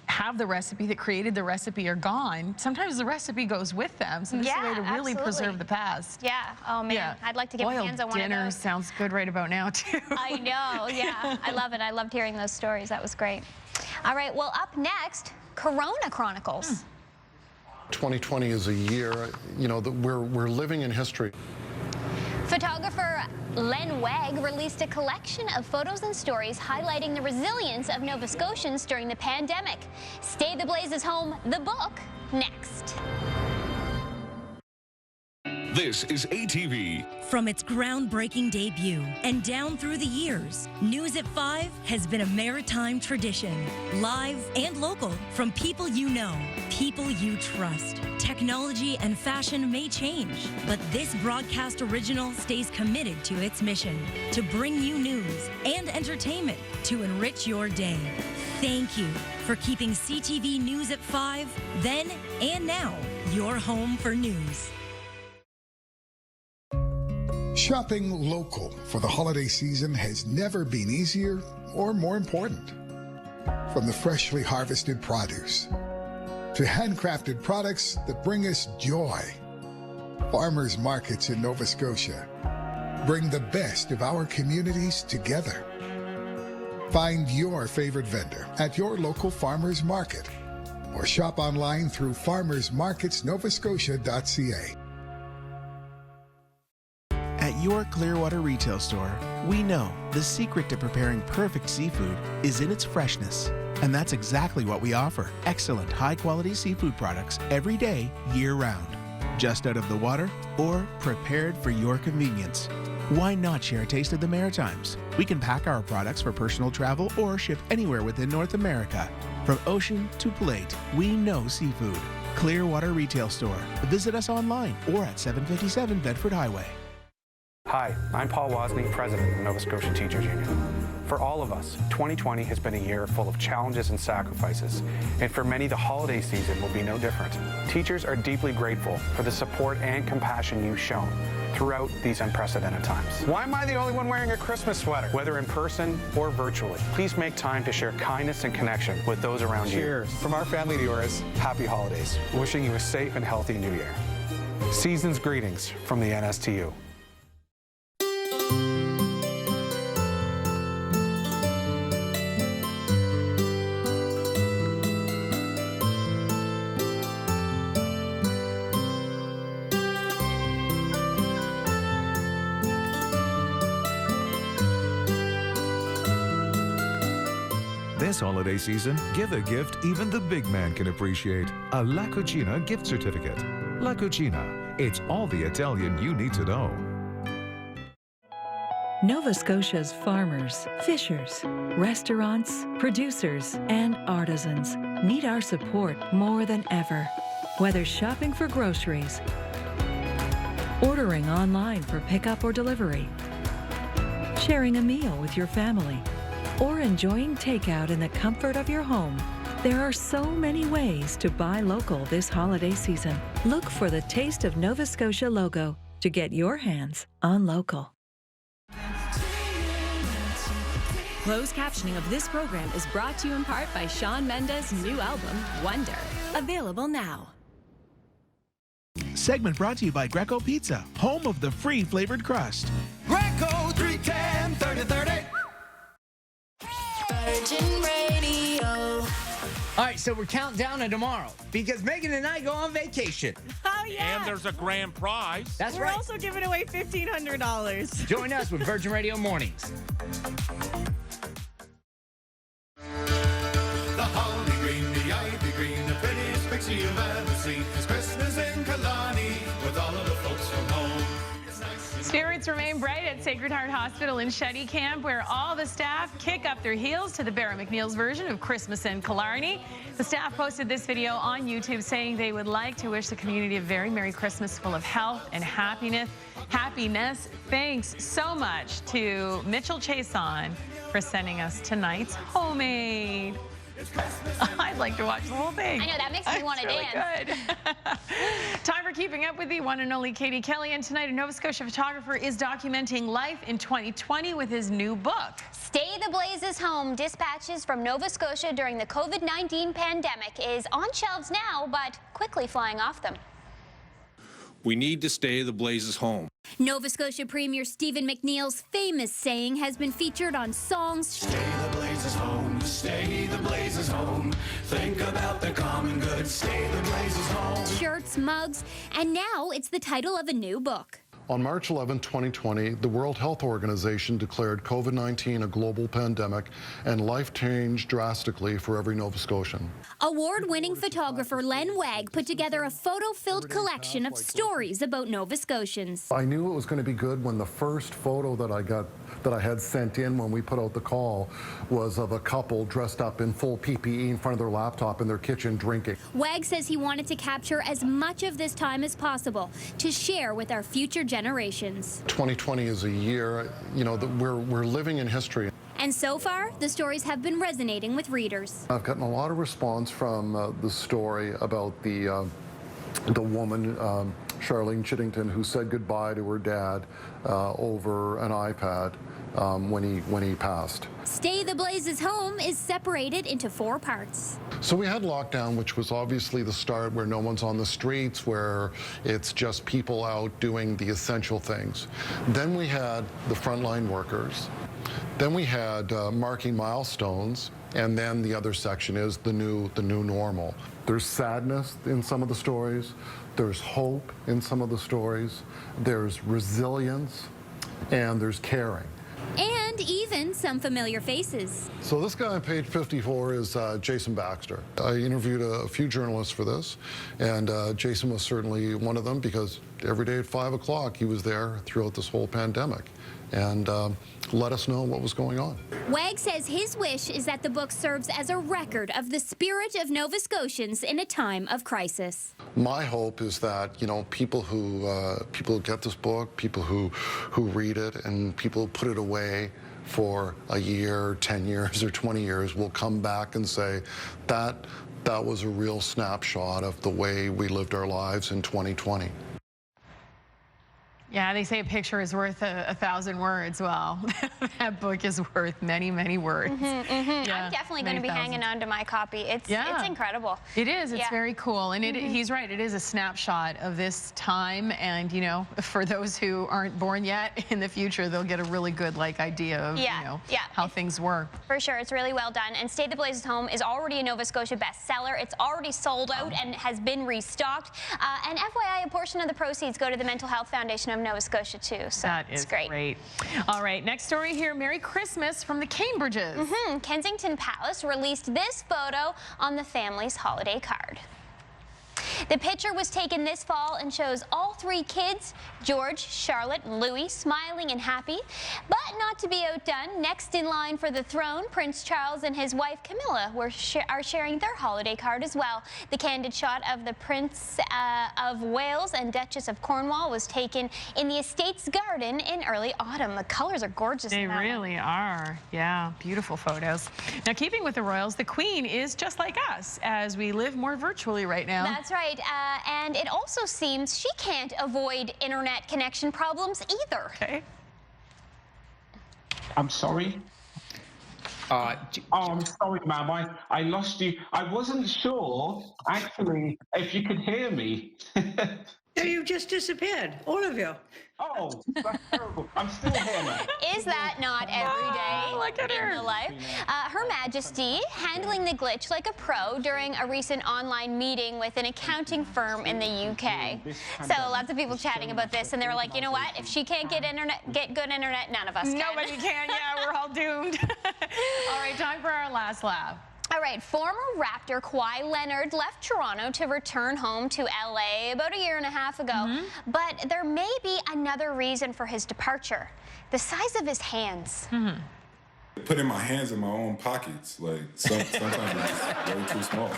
have the recipe, that created the recipe, are gone, sometimes the recipe goes with them. So this is a way to really preserve the past. Yeah. Oh, man. Yeah. I'd like to get my hands on one of those. Dinner sounds good right about now, too. I know. Yeah. I love it. I loved hearing those stories. That was great. All right. Well, up next, Corona Chronicles. 2020 is a year, that we're living in history. Photographer Len Wegg released a collection of photos and stories highlighting the resilience of Nova Scotians during the pandemic. Stay the Blaze is Home, the book, next. This is ATV. From its groundbreaking debut and down through the years, News at 5 has been a maritime tradition. Live and local, from people you know, people you trust. Technology and fashion may change, but this broadcast original stays committed to its mission, to bring you news and entertainment to enrich your day. Thank you for keeping CTV News at 5, then and now, your home for news. Shopping local for the holiday season has never been easier or more important. From the freshly harvested produce to handcrafted products that bring us joy, farmers markets in Nova Scotia bring the best of our communities together. Find your favorite vendor at your local farmers market or shop online through farmersmarketsnovascotia.ca. At your Clearwater retail store, we know the secret to preparing perfect seafood is in its freshness. And that's exactly what we offer. Excellent high-quality seafood products every day, year-round. Just out of the water or prepared for your convenience. Why not share a taste of the Maritimes? We can pack our products for personal travel or ship anywhere within North America. From ocean to plate, we know seafood. Clearwater Retail Store. Visit us online or at 757 Bedford Highway. Hi, I'm Paul Wozniak, President of Nova Scotia Teachers Union. For all of us, 2020 has been a year full of challenges and sacrifices, and for many, the holiday season will be no different. Teachers are deeply grateful for the support and compassion you've shown throughout these unprecedented times. Why am I the only one wearing a Christmas sweater? Whether in person or virtually, please make time to share kindness and connection with those around you. Cheers. From our family to yours, happy holidays. Wishing you a safe and healthy new year. Season's greetings from the NSTU. This holiday season, give a gift even the big man can appreciate. A La Cucina gift certificate. La Cucina, it's all the Italian you need to know. Nova Scotia's farmers, fishers, restaurants, producers, and artisans need our support more than ever. Whether shopping for groceries, ordering online for pickup or delivery, sharing a meal with your family, or enjoying takeout in the comfort of your home, there are so many ways to buy local this holiday season. Look for the Taste of Nova Scotia logo to get your hands on local. Closed captioning of this program is brought to you in part by Shawn Mendes' new album, Wonder. Available now. Segment brought to you by Greco Pizza, home of the free flavored crust. Greco 310 3030. Virgin Radio. All right, so we're counting down to tomorrow because Megan and I go on vacation. Oh, yeah. And there's a grand prize. That's We're right. also giving away $1,500. Join us with Virgin Radio Mornings. The holly green, the ivy green, the prettiest picture you've ever seen. It's Christmas in Killarney with all of the folks from home. Spirits remain bright at Sacred Heart Hospital in Shetty Camp, where all the staff kick up their heels to the Barra McNeil's version of Christmas in Killarney. The staff posted this video on YouTube saying they would like to wish the community a very Merry Christmas full of health and happiness. Thanks so much to Mitchell Chason for sending us tonight's homemade. I'd like to watch the whole thing. I know, that makes me want to dance. Good. Time for Keeping Up with the one and only Katie Kelly. And tonight, a Nova Scotia photographer is documenting life in 2020 with his new book. Stay the Blazes Home, dispatches from Nova Scotia during the COVID-19 pandemic is on shelves now, but quickly flying off them. We need to stay the Blazes home. Nova Scotia Premier Stephen McNeil's famous saying has been featured on songs. Stay the Blazes home, stay the Blazes home. Think about the common good, stay the Blazes home. Shirts, mugs, and now it's the title of a new book. On March 11, 2020, the World Health Organization declared COVID-19 a global pandemic, and life changed drastically for every Nova Scotian. Award-winning photographer Len Wag put together a photo-filled collection of stories about Nova Scotians. I knew it was going to be good when the first photo that I had sent in when we put out the call was of a couple dressed up in full PPE in front of their laptop in their kitchen drinking. Wag says he wanted to capture as much of this time as possible to share with our future generations. 2020 is a year, that we're living in history. And so far, the stories have been resonating with readers. I've gotten a lot of response from the story about the woman, Charlene Chiddington, who said goodbye to her dad over an iPad when he passed. Stay the Blazes Home is separated into 4 parts. So we had lockdown, which was obviously the start, where no one's on the streets, where it's just people out doing the essential things. Then we had the frontline workers. Then we had marking milestones, and then the other section is the new normal. There's sadness in some of the stories. There's hope in some of the stories. There's resilience, and there's caring. And even some familiar faces. So this guy on page 54 is Jason Baxter. I interviewed a few journalists for this, and Jason was certainly one of them because every day at 5 o'clock he was there throughout this whole pandemic and let us know what was going on. Wag says his wish is that the book serves as a record of the spirit of Nova Scotians in a time of crisis. My hope is that, people who get this book, people who read it, and people who put it away for a year, 10 years, or 20 years will come back and say that was a real snapshot of the way we lived our lives in 2020. Yeah, they say a picture is worth 1,000 words. Well, that book is worth many, many words. Yeah, I'm definitely going to be hanging on to my copy. It's incredible. It is. It's very cool. And he's right. It is a snapshot of this time. And, for those who aren't born yet, in the future, they'll get a really good idea of how things were. For sure. It's really well done. And Stay the Blazes Home is already a Nova Scotia bestseller. It's already sold out and has been restocked. And FYI, a portion of the proceeds go to the Mental Health Foundation of Nova Scotia too, so it's great. All right, next story here. Merry Christmas from the Cambridges. Kensington Palace released this photo on the family's holiday card. The picture was taken this fall and shows all three kids, George, Charlotte, and Louis, smiling and happy. But not to be outdone, next in line for the throne, Prince Charles and his wife Camilla are sharing their holiday card as well. The candid shot of the Prince of Wales and Duchess of Cornwall was taken in the estate's garden in early autumn. The colors are gorgeous. They really are. Yeah, beautiful photos. Now, keeping with the royals, the Queen is just like us as we live more virtually right now. That's right. And it also seems she can't avoid internet connection problems either. Okay. I'm sorry. I'm sorry, ma'am. I lost you. I wasn't sure, actually, if you could hear me. So you just disappeared, all of you. Oh, that's terrible. I'm still here now. Is that not every day in real life? Her Majesty handling the glitch like a pro during a recent online meeting with an accounting firm in the UK. So lots of people chatting about this, and they were like, you know what? If she can't get good internet, none of us can. Nobody can. Yeah, we're all doomed. All right, time for our last laugh. All right, former Raptor Kawhi Leonard left Toronto to return home to LA about a year and a half ago. But there may be another reason for his departure: the size of his hands. Putting my hands in my own pockets, like sometimes it's way too small.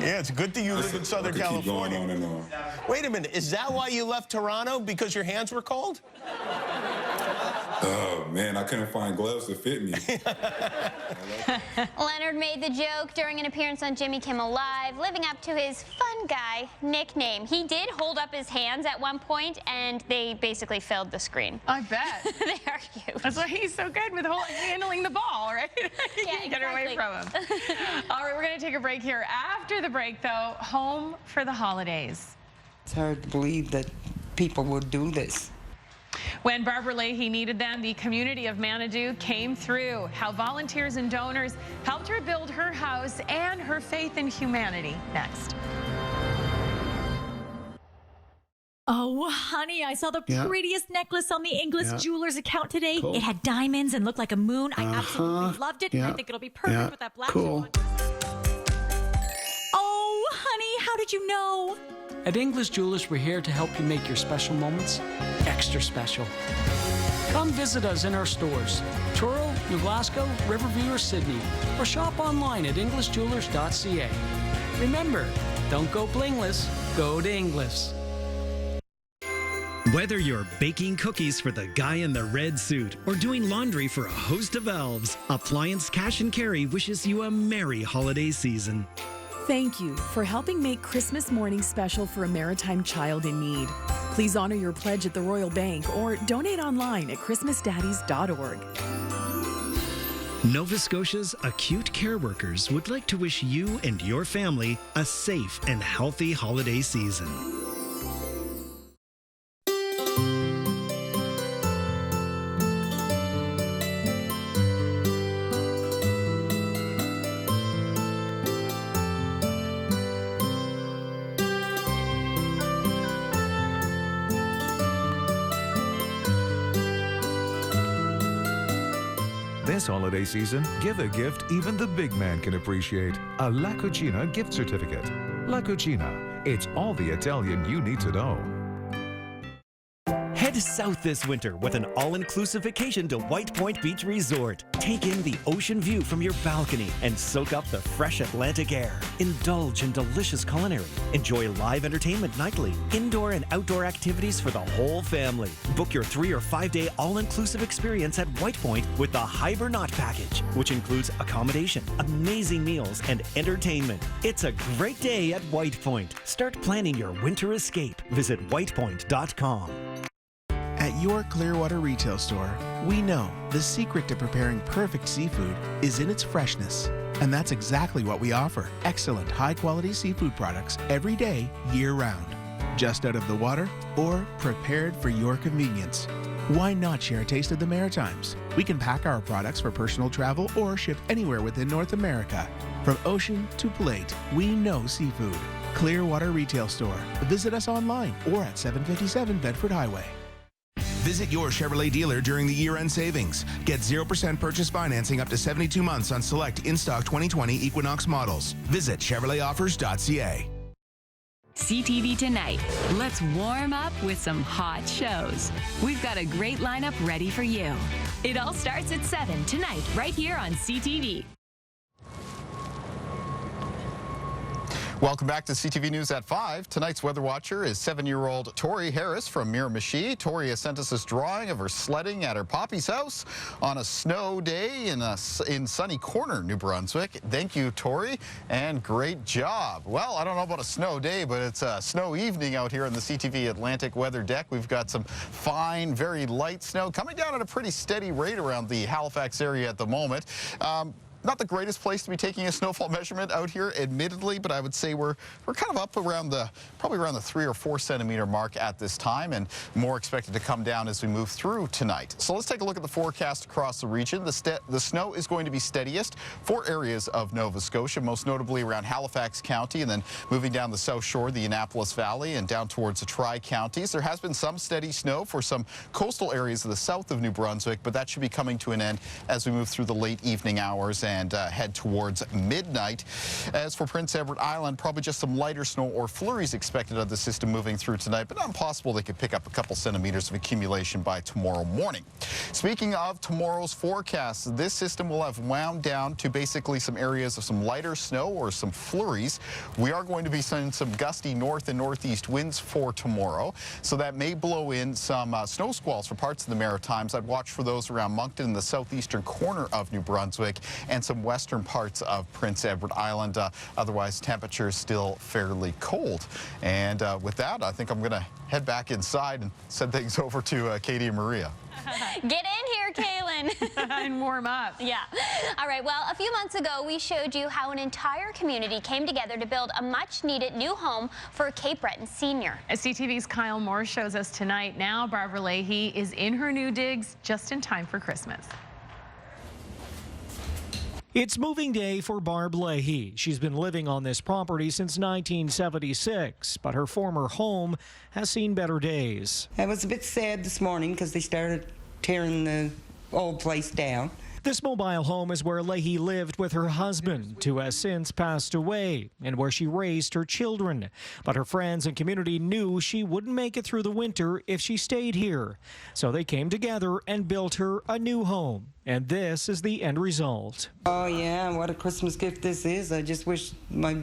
Yeah, it's good that you live in Southern California. Keep going on and on. Wait a minute, is that why you left Toronto? Because your hands were cold? Oh, man, I couldn't find gloves to fit me. Leonard made the joke during an appearance on Jimmy Kimmel Live, living up to his fun guy nickname. He did hold up his hands at one point, and they basically filled the screen. I bet. They are cute. That's why he's so good with handling the ball, right? You can't get away from him. All right, we're going to take a break here. After the break, though, home for the holidays. It's hard to believe that people would do this. When Barbara Leahy needed them, the community of Manitou came through. How volunteers and donors helped her build her house and her faith in humanity. Next. Oh, honey, I saw the prettiest necklace on the English Jewelers account today. It had diamonds and looked like a moon. I absolutely loved it. I think it'll be perfect with that black one. Oh, honey, how did you know? At English Jewelers, we're here to help you make your special moments extra special. Come visit us in our stores, Truro, New Glasgow, Riverview, or Sydney, or shop online at englishjewelers.ca. Remember, don't go blingless, go to Inglis. Whether you're baking cookies for the guy in the red suit or doing laundry for a host of elves, Appliance Cash and Carry wishes you a merry holiday season. Thank you for helping make Christmas morning special for a maritime child in need. Please honor your pledge at the Royal Bank or donate online at christmasdaddies.org. Nova Scotia's acute care workers would like to wish you and your family a safe and healthy holiday season. This holiday season, give a gift even the big man can appreciate. A La Cucina gift certificate. La Cucina, it's all the Italian you need to know. Head south this winter with an all-inclusive vacation to White Point Beach Resort. Take in the ocean view from your balcony and soak up the fresh Atlantic air. Indulge in delicious culinary. Enjoy live entertainment nightly. Indoor and outdoor activities for the whole family. Book your 3 or 5 day all-inclusive experience at White Point with the Hibernaut package, which includes accommodation, amazing meals, and entertainment. It's a great day at White Point. Start planning your winter escape. Visit whitepoint.com. At your Clearwater retail store, we know the secret to preparing perfect seafood is in its freshness. And that's exactly what we offer. Excellent high-quality seafood products every day, year-round. Just out of the water or prepared for your convenience. Why not share a taste of the Maritimes? We can pack our products for personal travel or ship anywhere within North America. From ocean to plate, we know seafood. Clearwater Retail Store. Visit us online or at 757 Bedford Highway. Visit your Chevrolet dealer during the year-end savings. Get 0% purchase financing up to 72 months on select in-stock 2020 Equinox models. Visit ChevroletOffers.ca. CTV tonight. Let's warm up with some hot shows. We've got a great lineup ready for you. It all starts at 7 tonight, right here on CTV. Welcome back to CTV News at 5. Tonight's weather watcher is 7-year-old Tori Harris from Miramichi. Tori has sent us this drawing of her sledding at her poppy's house on a snow day in sunny Corner, New Brunswick. Thank you, Tori, and great job. Well, I don't know about a snow day, but it's a snow evening out here on the CTV Atlantic weather deck. We've got some fine, very light snow coming down at a pretty steady rate around the Halifax area at the moment. Not the greatest place to be taking a snowfall measurement out here, admittedly, but I would say we're kind of up around probably around the 3 or 4 centimeter mark at this time, and more expected to come down as we move through tonight. So let's take a look at the forecast across the region. The snow is going to be steadiest for areas of Nova Scotia, most notably around Halifax County, and then moving down the South Shore, the Annapolis Valley, and down towards the Tri-Counties. There has been some steady snow for some coastal areas of the south of New Brunswick, but that should be coming to an end as we move through the late evening hours and head towards midnight. As for Prince Edward Island, probably just some lighter snow or flurries expected of the system moving through tonight, but not impossible they could pick up a couple centimeters of accumulation by tomorrow morning. Speaking of tomorrow's forecast, this system will have wound down to basically some areas of some lighter snow or some flurries. We are going to be seeing some gusty north and northeast winds for tomorrow, so that may blow in some snow squalls for parts of the Maritimes. I'd watch for those around Moncton in the southeastern corner of New Brunswick and some western parts of Prince Edward Island. Otherwise, temperatures still fairly cold. And with that, I think I'm going to head back inside and send things over to Katie and Maria. Get in here, Kaylin. And warm up. Yeah. All right. Well, a few months ago, we showed you how an entire community came together to build a much-needed new home for a Cape Breton senior. As CTV's Kyle Moore shows us tonight, now Barbara Leahy is in her new digs just in time for Christmas. It's moving day for Barb Leahy. She's been living on this property since 1976, but her former home has seen better days. I was a bit sad this morning because they started tearing the old place down. This mobile home is where Leahy lived with her husband, who has since passed away, and where she raised her children. But her friends and community knew she wouldn't make it through the winter if she stayed here. So they came together and built her a new home. And this is the end result. Oh yeah, what a Christmas gift this is. I just wish my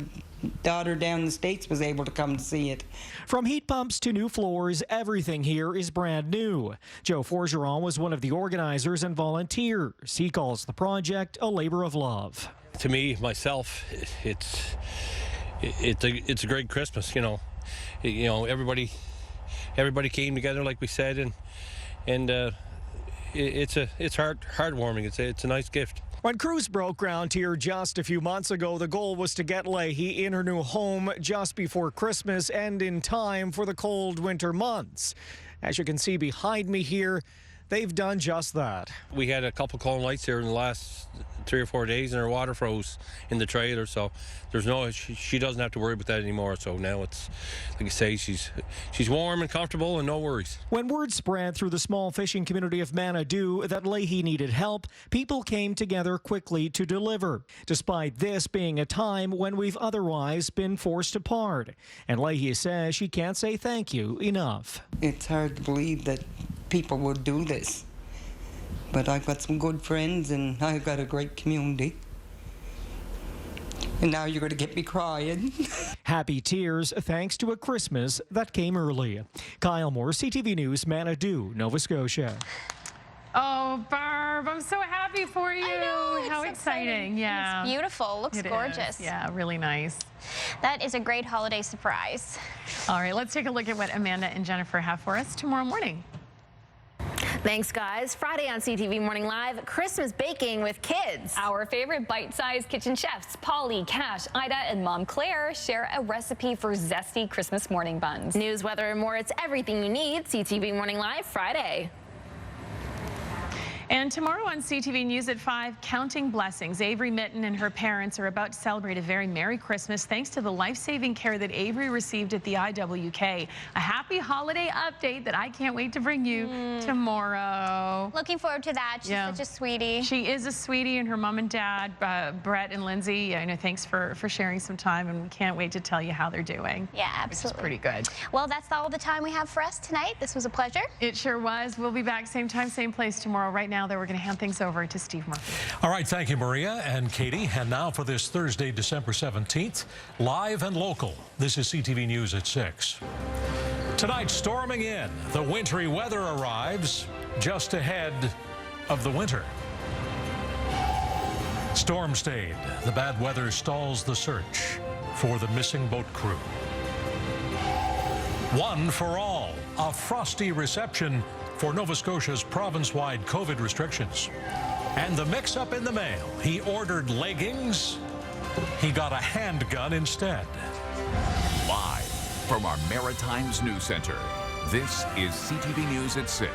daughter down in the States was able to come to see it. From heat pumps to new floors, everything here is brand new. Joe Forgeron was one of the organizers and volunteers. He calls the project a labor of love. To me, myself, it's a great Christmas. You know, everybody came together like we said, and it's heartwarming. It's a nice gift. When crews broke ground here just a few months ago, the goal was to get Leahy in her new home just before Christmas and in time for the cold winter months. As you can see behind me here, they've done just that. We had a couple cold nights here in the last 3 or 4 days, and her water froze in the trailer, so she doesn't have to worry about that anymore. So now it's, like I say, she's warm and comfortable and no worries. When word spread through the small fishing community of Manitou that Leahy needed help, people came together quickly to deliver, despite this being a time when we've otherwise been forced apart. And Leahy says she can't say thank you enough. It's hard to believe that people would do this. But I've got some good friends and I've got a great community. And now you're going to get me crying. Happy tears thanks to a Christmas that came early. Kyle Moore, CTV News, Manitou, Nova Scotia. Oh, Barb, I'm so happy for you. I know, How so exciting. Yeah. It's beautiful. Looks gorgeous. Yeah, really nice. That is a great holiday surprise. All right, let's take a look at what Amanda and Jennifer have for us tomorrow morning. Thanks, guys. Friday on CTV Morning Live, Christmas baking with kids. Our favorite bite-sized kitchen chefs, Polly, Cash, Ida, and Mom Claire, share a recipe for zesty Christmas morning buns. News, weather, and more. It's everything you need. CTV Morning Live, Friday. And tomorrow on CTV News at 5, Counting Blessings. Avery Mitten and her parents are about to celebrate a very Merry Christmas thanks to the life-saving care that Avery received at the IWK. A happy holiday update that I can't wait to bring you tomorrow. Looking forward to that. She's such a sweetie. She is a sweetie, and her mom and dad, Brett and Lindsay, thanks for sharing some time, and we can't wait to tell you how they're doing. Yeah, absolutely. It's pretty good. Well, that's all the time we have for us tonight. This was a pleasure. It sure was. We'll be back same time, same place tomorrow. Right now, though, we're going to hand things over to Steve Murphy. All right, thank you, Maria and Katie. And now for this Thursday, December 17th, live and local. This is CTV News at 6. Tonight, storming in. The wintry weather arrives just ahead of the winter. Storm stayed. The bad weather stalls the search for the missing boat crew. One for all, a frosty reception for Nova Scotia's province-wide COVID restrictions. And the mix-up in the mail. He ordered leggings. He got a handgun instead. Live from our Maritimes News Center, this is CTV News at 6.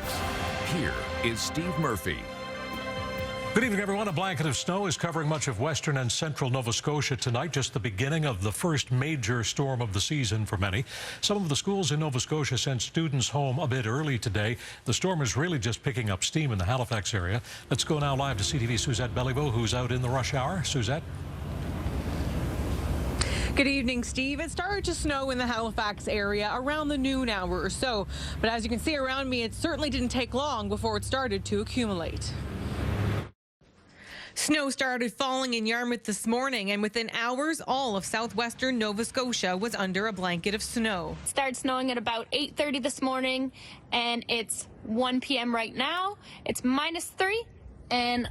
Here is Steve Murphy. Good evening, everyone. A blanket of snow is covering much of western and central Nova Scotia tonight, just the beginning of the first major storm of the season for many. Some of the schools in Nova Scotia sent students home a bit early today. The storm is really just picking up steam in the Halifax area. Let's go now live to CTV Suzette Belliveau, who's out in the rush hour. Suzette? Good evening, Steve. It started to snow in the Halifax area around the noon hour or so. But as you can see around me, it certainly didn't take long before it started to accumulate. Snow started falling in Yarmouth this morning, and within hours, all of southwestern Nova Scotia was under a blanket of snow. It started snowing at about 8:30 this morning, and it's 1 p.m. right now. It's -3, and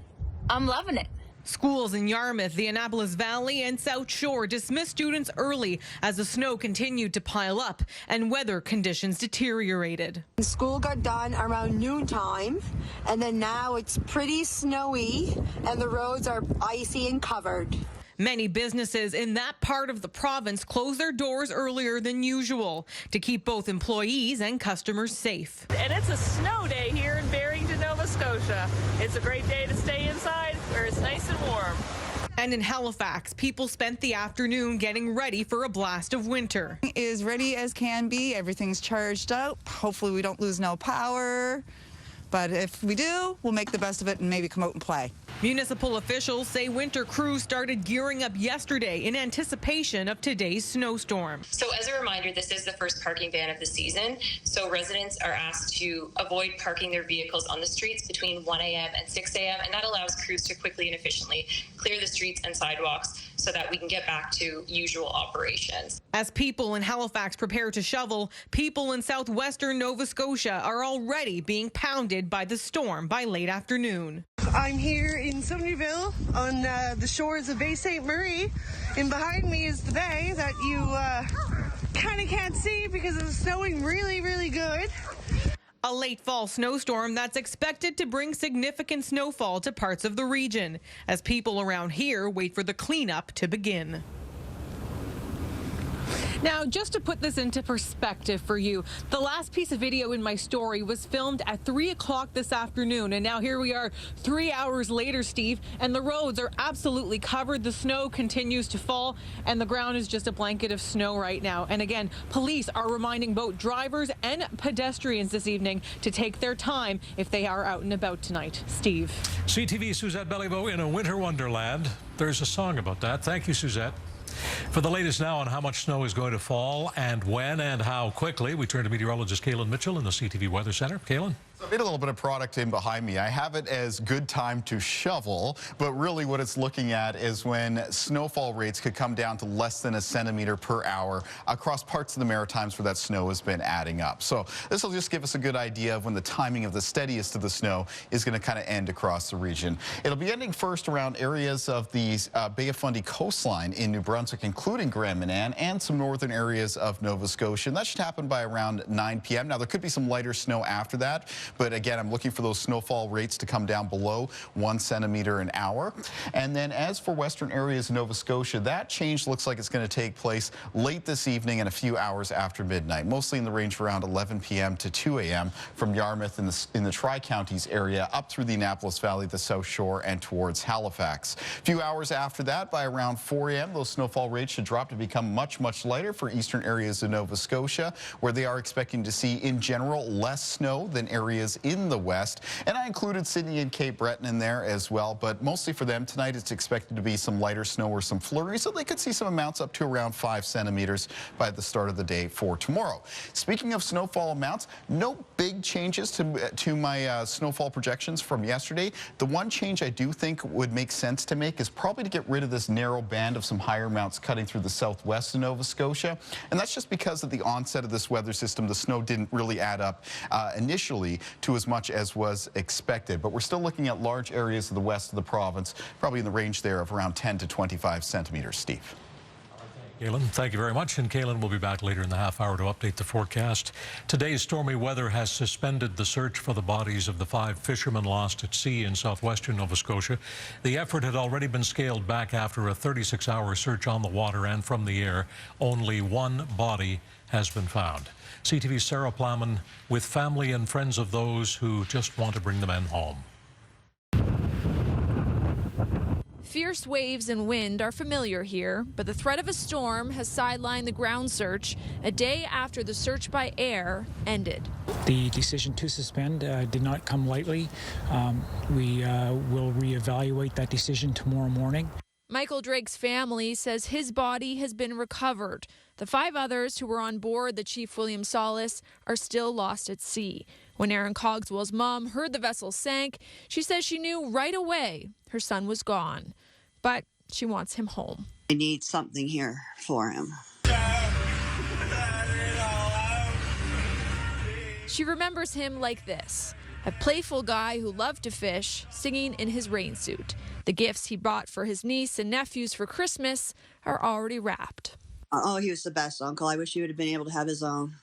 I'm loving it. Schools in Yarmouth, the Annapolis Valley, and South Shore dismissed students early as the snow continued to pile up and weather conditions deteriorated. School got done around noontime, and then now it's pretty snowy, and the roads are icy and covered. Many businesses in that part of the province closed their doors earlier than usual to keep both employees and customers safe. And it's a snow day here in Barrington, Nova Scotia. It's a great day to stay inside where it's nice and warm. And in Halifax, people spent the afternoon getting ready for a blast of winter. Is ready as can be. Everything's charged up. Hopefully we don't lose no power. But if we do, we'll make the best of it and maybe come out and play. Municipal officials say winter crews started gearing up yesterday in anticipation of today's snowstorm. So as a reminder, this is the first parking ban of the season. So residents are asked to avoid parking their vehicles on the streets between 1 a.m. and 6 a.m. And that allows crews to quickly and efficiently clear the streets and sidewalks so that we can get back to usual operations. As people in Halifax prepare to shovel, people in southwestern Nova Scotia are already being pounded by the storm by late afternoon. I'm here in Somerville on the shores of Bay St. Marie, and behind me is the bay that you kind of can't see because it's snowing really, really good. A late fall snowstorm that's expected to bring significant snowfall to parts of the region as people around here wait for the cleanup to begin. Now, just to put this into perspective for you, the last piece of video in my story was filmed at 3 o'clock this afternoon, and now here we are 3 hours later, Steve, and the roads are absolutely covered. The snow continues to fall, and the ground is just a blanket of snow right now. And again, police are reminding both drivers and pedestrians this evening to take their time if they are out and about tonight. Steve. CTV Suzette Belliveau in a winter wonderland. There's a song about that. Thank you, Suzette. For the latest now on how much snow is going to fall and when and how quickly, we turn to meteorologist Kaylin Mitchell in the CTV Weather Center. Kaylin? So I made a little bit of product in behind me. I have it as good time to shovel, but really what it's looking at is when snowfall rates could come down to less than 1 centimeter per hour across parts of the Maritimes where that snow has been adding up. So this will just give us a good idea of when the timing of the steadiest of the snow is going to kind of end across the region. It'll be ending first around areas of the Bay of Fundy coastline in New Brunswick. Brunswick, including Grand Manan, and some northern areas of Nova Scotia. And that should happen by around 9 p.m. Now, there could be some lighter snow after that, but again, I'm looking for those snowfall rates to come down below 1 centimeter an hour. And then as for western areas of Nova Scotia, that change looks like it's going to take place late this evening and a few hours after midnight, mostly in the range of around 11 p.m. to 2 a.m. from Yarmouth in the Tri-Counties area up through the Annapolis Valley, the South Shore, and towards Halifax. A few hours after that, by around 4 a.m., those snowfall rates should drop to become much, much lighter for eastern areas of Nova Scotia, where they are expecting to see, in general, less snow than areas in the west. And I included Sydney and Cape Breton in there as well, but mostly for them tonight, it's expected to be some lighter snow or some flurries, so they could see some amounts up to around 5 centimeters by the start of the day for tomorrow. Speaking of snowfall amounts, no big changes to my snowfall projections from yesterday. The one change I do think would make sense to make is probably to get rid of this narrow band of some higher amounts cutting through the southwest of Nova Scotia. And that's just because at the onset of this weather system, the snow didn't really add up initially to as much as was expected. But we're still looking at large areas of the west of the province, probably in the range there of around 10 to 25 centimeters. Steve. Kaylin, thank you very much. And Kaylin will be back later in the half hour to update the forecast. Today's stormy weather has suspended the search for the bodies of the 5 fishermen lost at sea in southwestern Nova Scotia. The effort had already been scaled back after a 36-hour search on the water and from the air. Only one body has been found. CTV's Sarah Plowman with family and friends of those who just want to bring the men home. Fierce waves and wind are familiar here, but the threat of a storm has sidelined the ground search a day after the search by air ended. The decision to suspend did not come lightly. We will reevaluate that decision tomorrow morning. Michael Drake's family says his body has been recovered. The 5 others who were on board the Chief William Solace are still lost at sea. When Aaron Cogswell's mom heard the vessel sank, she says she knew right away her son was gone. But she wants him home. I need something here for him. She remembers him like this, a playful guy who loved to fish, singing in his rain suit. The gifts he bought for his niece and nephews for Christmas are already wrapped. Oh, he was the best uncle. I wish he would have been able to have his own.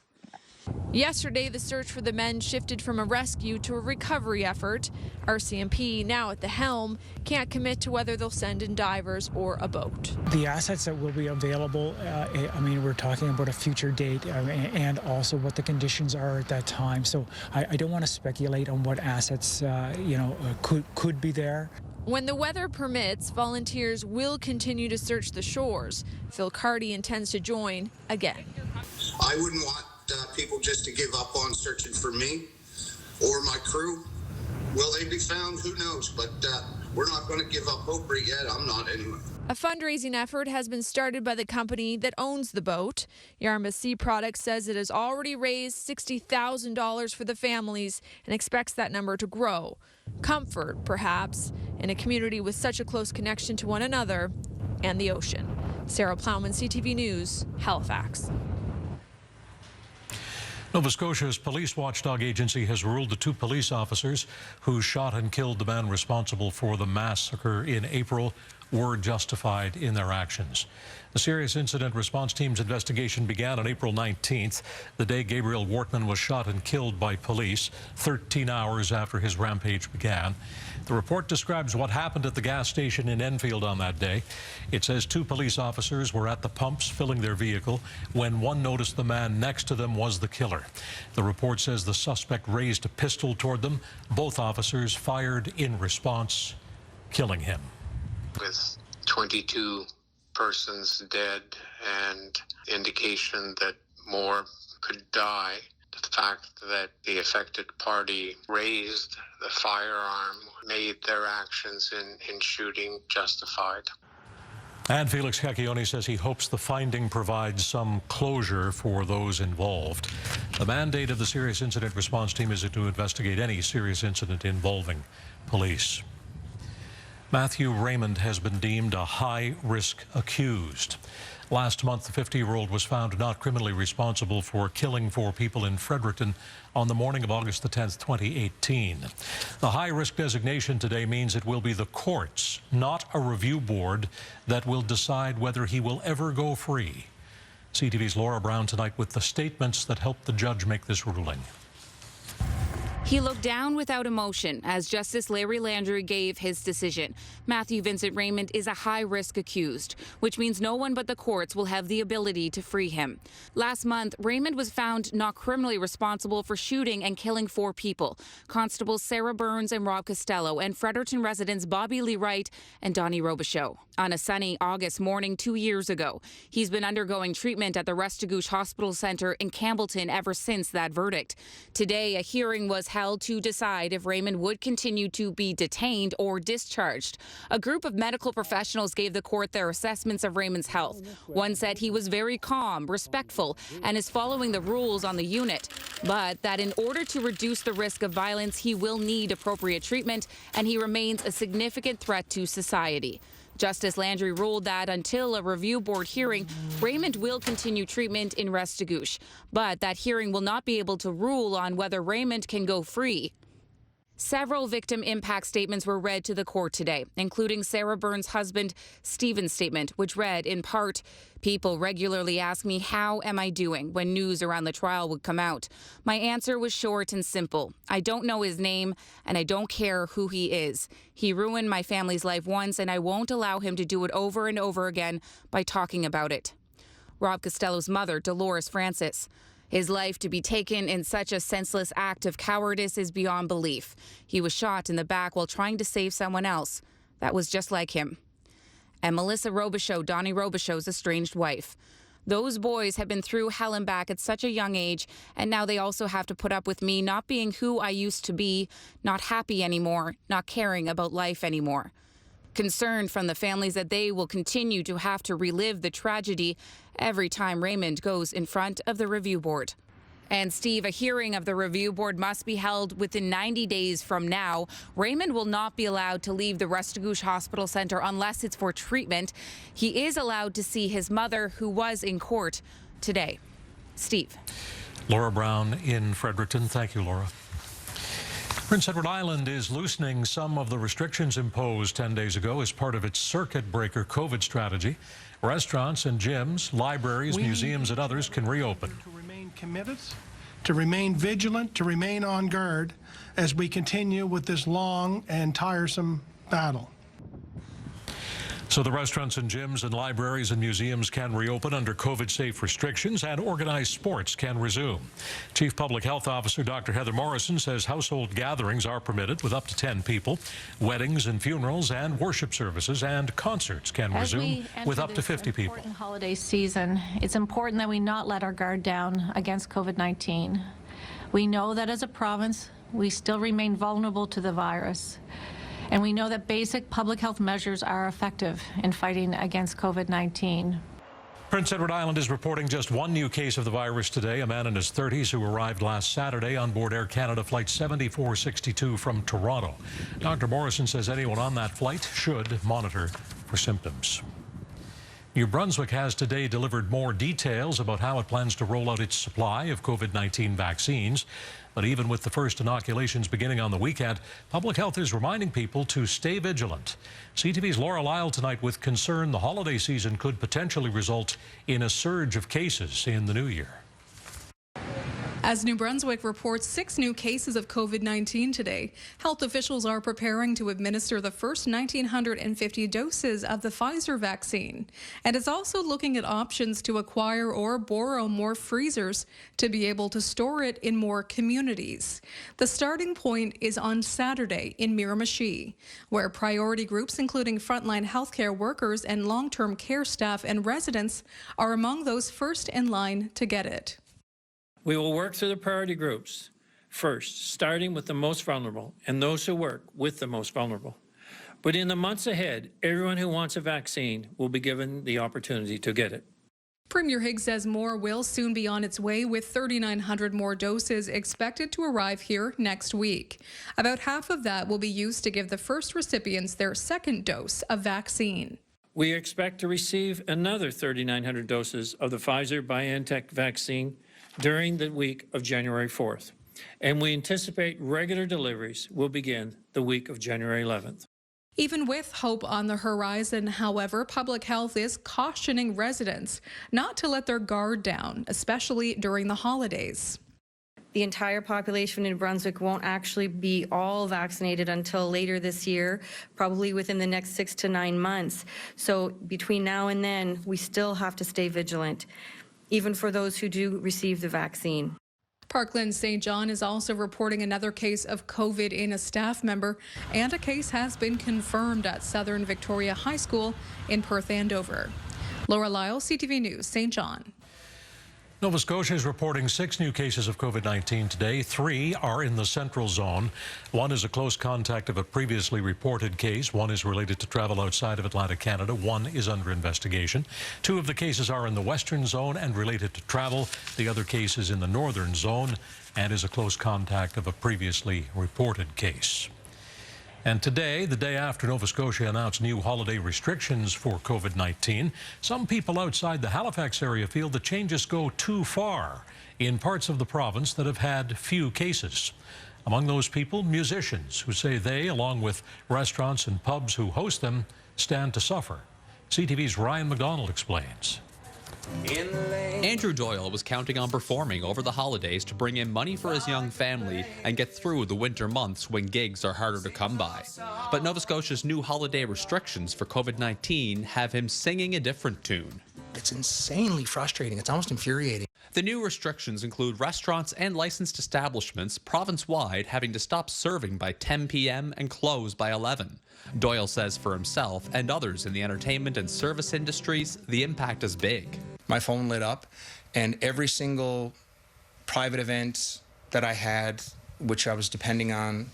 Yesterday, the search for the men shifted from a rescue to a recovery effort. RCMP, now at the helm, can't commit to whether they'll send in divers or a boat. The assets that will be available, I mean, we're talking about a future date and also what the conditions are at that time. So I don't want to speculate on what assets, could be there. When the weather permits, volunteers will continue to search the shores. Phil Carty intends to join again. I wouldn't want people just to give up on searching for me or my crew. Will they be found? Who knows? But we're not going to give up hope yet. I'm not anyway. A fundraising effort has been started by the company that owns the boat. Yarmouth Sea Products says it has already raised $60,000 for the families and expects that number to grow. Comfort, perhaps, in a community with such a close connection to one another and the ocean. Sarah Plowman, CTV News, Halifax. Nova Scotia's police watchdog agency has ruled the 2 police officers who shot and killed the man responsible for the massacre in April were justified in their actions. The serious incident response team's investigation began on April 19th, the day Gabriel Wortman was shot and killed by police, 13 hours after his rampage began. The report describes what happened at the gas station in Enfield on that day. It says 2 police officers were at the pumps filling their vehicle when one noticed the man next to them was the killer. The report says the suspect raised a pistol toward them. Both officers fired in response, killing him. With 22 persons dead and indication that more could die, the fact that the affected party raised the firearm made their actions in shooting justified. And Felix Cacchione says he hopes the finding provides some closure for those involved. The mandate of the Serious Incident Response Team is to investigate any serious incident involving police. Matthew Raymond has been deemed a high-risk accused. Last month, the 50-year-old was found not criminally responsible for killing 4 people in Fredericton on the morning of August the 10th, 2018. The high-risk designation today means it will be the courts, not a review board, that will decide whether he will ever go free. CTV's Laura Brown tonight with the statements that helped the judge make this ruling. He looked down without emotion as Justice Larry Landry gave his decision. Matthew Vincent Raymond is a high-risk accused, which means no one but the courts will have the ability to free him. Last month, Raymond was found not criminally responsible for shooting and killing 4 people, Constables Sarah Burns and Rob Costello, and Fredericton residents Bobby Lee Wright and Donnie Robichaud. On a sunny August morning 2 years ago, he's been undergoing treatment at the Restigouche Hospital Center in Campbellton ever since that verdict. Today, a hearing was held to decide if Raymond would continue to be detained or discharged. A group of medical professionals gave the court their assessments of Raymond's health. One said he was very calm, respectful, and is following the rules on the unit, but that in order to reduce the risk of violence, he will need appropriate treatment, and he remains a significant threat to society. Justice Landry ruled that until a review board hearing, Raymond will continue treatment in Restigouche, but that hearing will not be able to rule on whether Raymond can go free. Several victim impact statements were read to the court today, including Sarah Burns' husband, Stephen's statement, which read, in part, "People regularly ask me, how am I doing?" when news around the trial would come out. My answer was short and simple. I don't know his name, and I don't care who he is. He ruined my family's life once, and I won't allow him to do it over and over again by talking about it. Rob Costello's mother, Dolores Francis. His life to be taken in such a senseless act of cowardice is beyond belief. He was shot in the back while trying to save someone else. That was just like him. And Melissa Robichaud, Donnie Robichaud's estranged wife. Those boys have been through hell and back at such a young age, and now they also have to put up with me not being who I used to be, not happy anymore, not caring about life anymore. Concerned from the families that they will continue to have to relive the tragedy every time Raymond goes in front of the review board. And Steve, a hearing of the review board must be held within 90 days from now. Raymond will not be allowed to leave the Restigouche Hospital Center unless it's for treatment. He is allowed to see his mother, who was in court today. Steve. Laura Brown in Fredericton. Thank you, Laura. Prince Edward Island is loosening some of the restrictions imposed 10 days ago as part of its circuit breaker COVID strategy. Restaurants and gyms, libraries, museums, and others can reopen. To remain committed, to remain vigilant, to remain on guard as we continue with this long and tiresome battle. So the restaurants and gyms and libraries and museums can reopen under COVID-safe restrictions, and organized sports can resume. Chief Public Health Officer Dr. Heather Morrison says household gatherings are permitted with up to 10 people. Weddings and funerals and worship services and concerts can resume with up to 50 people. Important holiday season, it's important that we not let our guard down against COVID-19. We know that as a province, we still remain vulnerable to the virus. And we know that basic public health measures are effective in fighting against COVID-19. Prince Edward Island is reporting just 1 new case of the virus today, a man in his 30s who arrived last Saturday on board Air Canada Flight 7462 from Toronto. Dr. Morrison says anyone on that flight should monitor for symptoms. New Brunswick has today delivered more details about how it plans to roll out its supply of COVID-19 vaccines. But even with the first inoculations beginning on the weekend, public health is reminding people to stay vigilant. CTV's Laura Lyle tonight with concern the holiday season could potentially result in a surge of cases in the new year. As New Brunswick reports 6 new cases of COVID-19 today, health officials are preparing to administer the first 1,950 doses of the Pfizer vaccine, and is also looking at options to acquire or borrow more freezers to be able to store it in more communities. The starting point is on Saturday in Miramichi, where priority groups including frontline healthcare workers and long-term care staff and residents are among those first in line to get it. We will work through the priority groups first, starting with the most vulnerable and those who work with the most vulnerable. But in the months ahead, everyone who wants a vaccine will be given the opportunity to get it. Premier Higgs says more will soon be on its way, with 3,900 more doses expected to arrive here next week. About half of that will be used to give the first recipients their second dose of vaccine. We expect to receive another 3,900 doses of the Pfizer-BioNTech vaccine during the week of January 4th, and we anticipate regular deliveries will begin the week of January 11th. Even with hope on the horizon, however, public health is cautioning residents not to let their guard down, especially during the holidays. The entire population in Brunswick won't actually be all vaccinated until later this year, probably within the next 6 to 9 months. So between now and then, we still have to stay vigilant, even for those who do receive the vaccine. Parkland St. John is also reporting another case of COVID in a staff member, and a case has been confirmed at Southern Victoria High School in Perth Andover. Laura Lyle, CTV News, St. John. Nova Scotia is reporting 6 new cases of COVID-19 today. 3 are in the central zone. 1 is a close contact of a previously reported case. 1 is related to travel outside of Atlantic Canada. 1 is under investigation. 2 of the cases are in the western zone and related to travel. The other case is in the northern zone and is a close contact of a previously reported case. And today, the day after Nova Scotia announced new holiday restrictions for COVID-19, some people outside the Halifax area feel the changes go too far in parts of the province that have had few cases. Among those people, musicians who say they, along with restaurants and pubs who host them, stand to suffer. CTV's Ryan McDonald explains. Andrew Doyle was counting on performing over the holidays to bring in money for his young family and get through the winter months when gigs are harder to come by. But Nova Scotia's new holiday restrictions for COVID-19 have him singing a different tune. It's insanely frustrating. It's almost infuriating. The new restrictions include restaurants and licensed establishments province-wide having to stop serving by 10 p.m. and close by 11. Doyle says for himself and others in the entertainment and service industries, the impact is big. My phone lit up, and every single private event that I had, which I was depending on,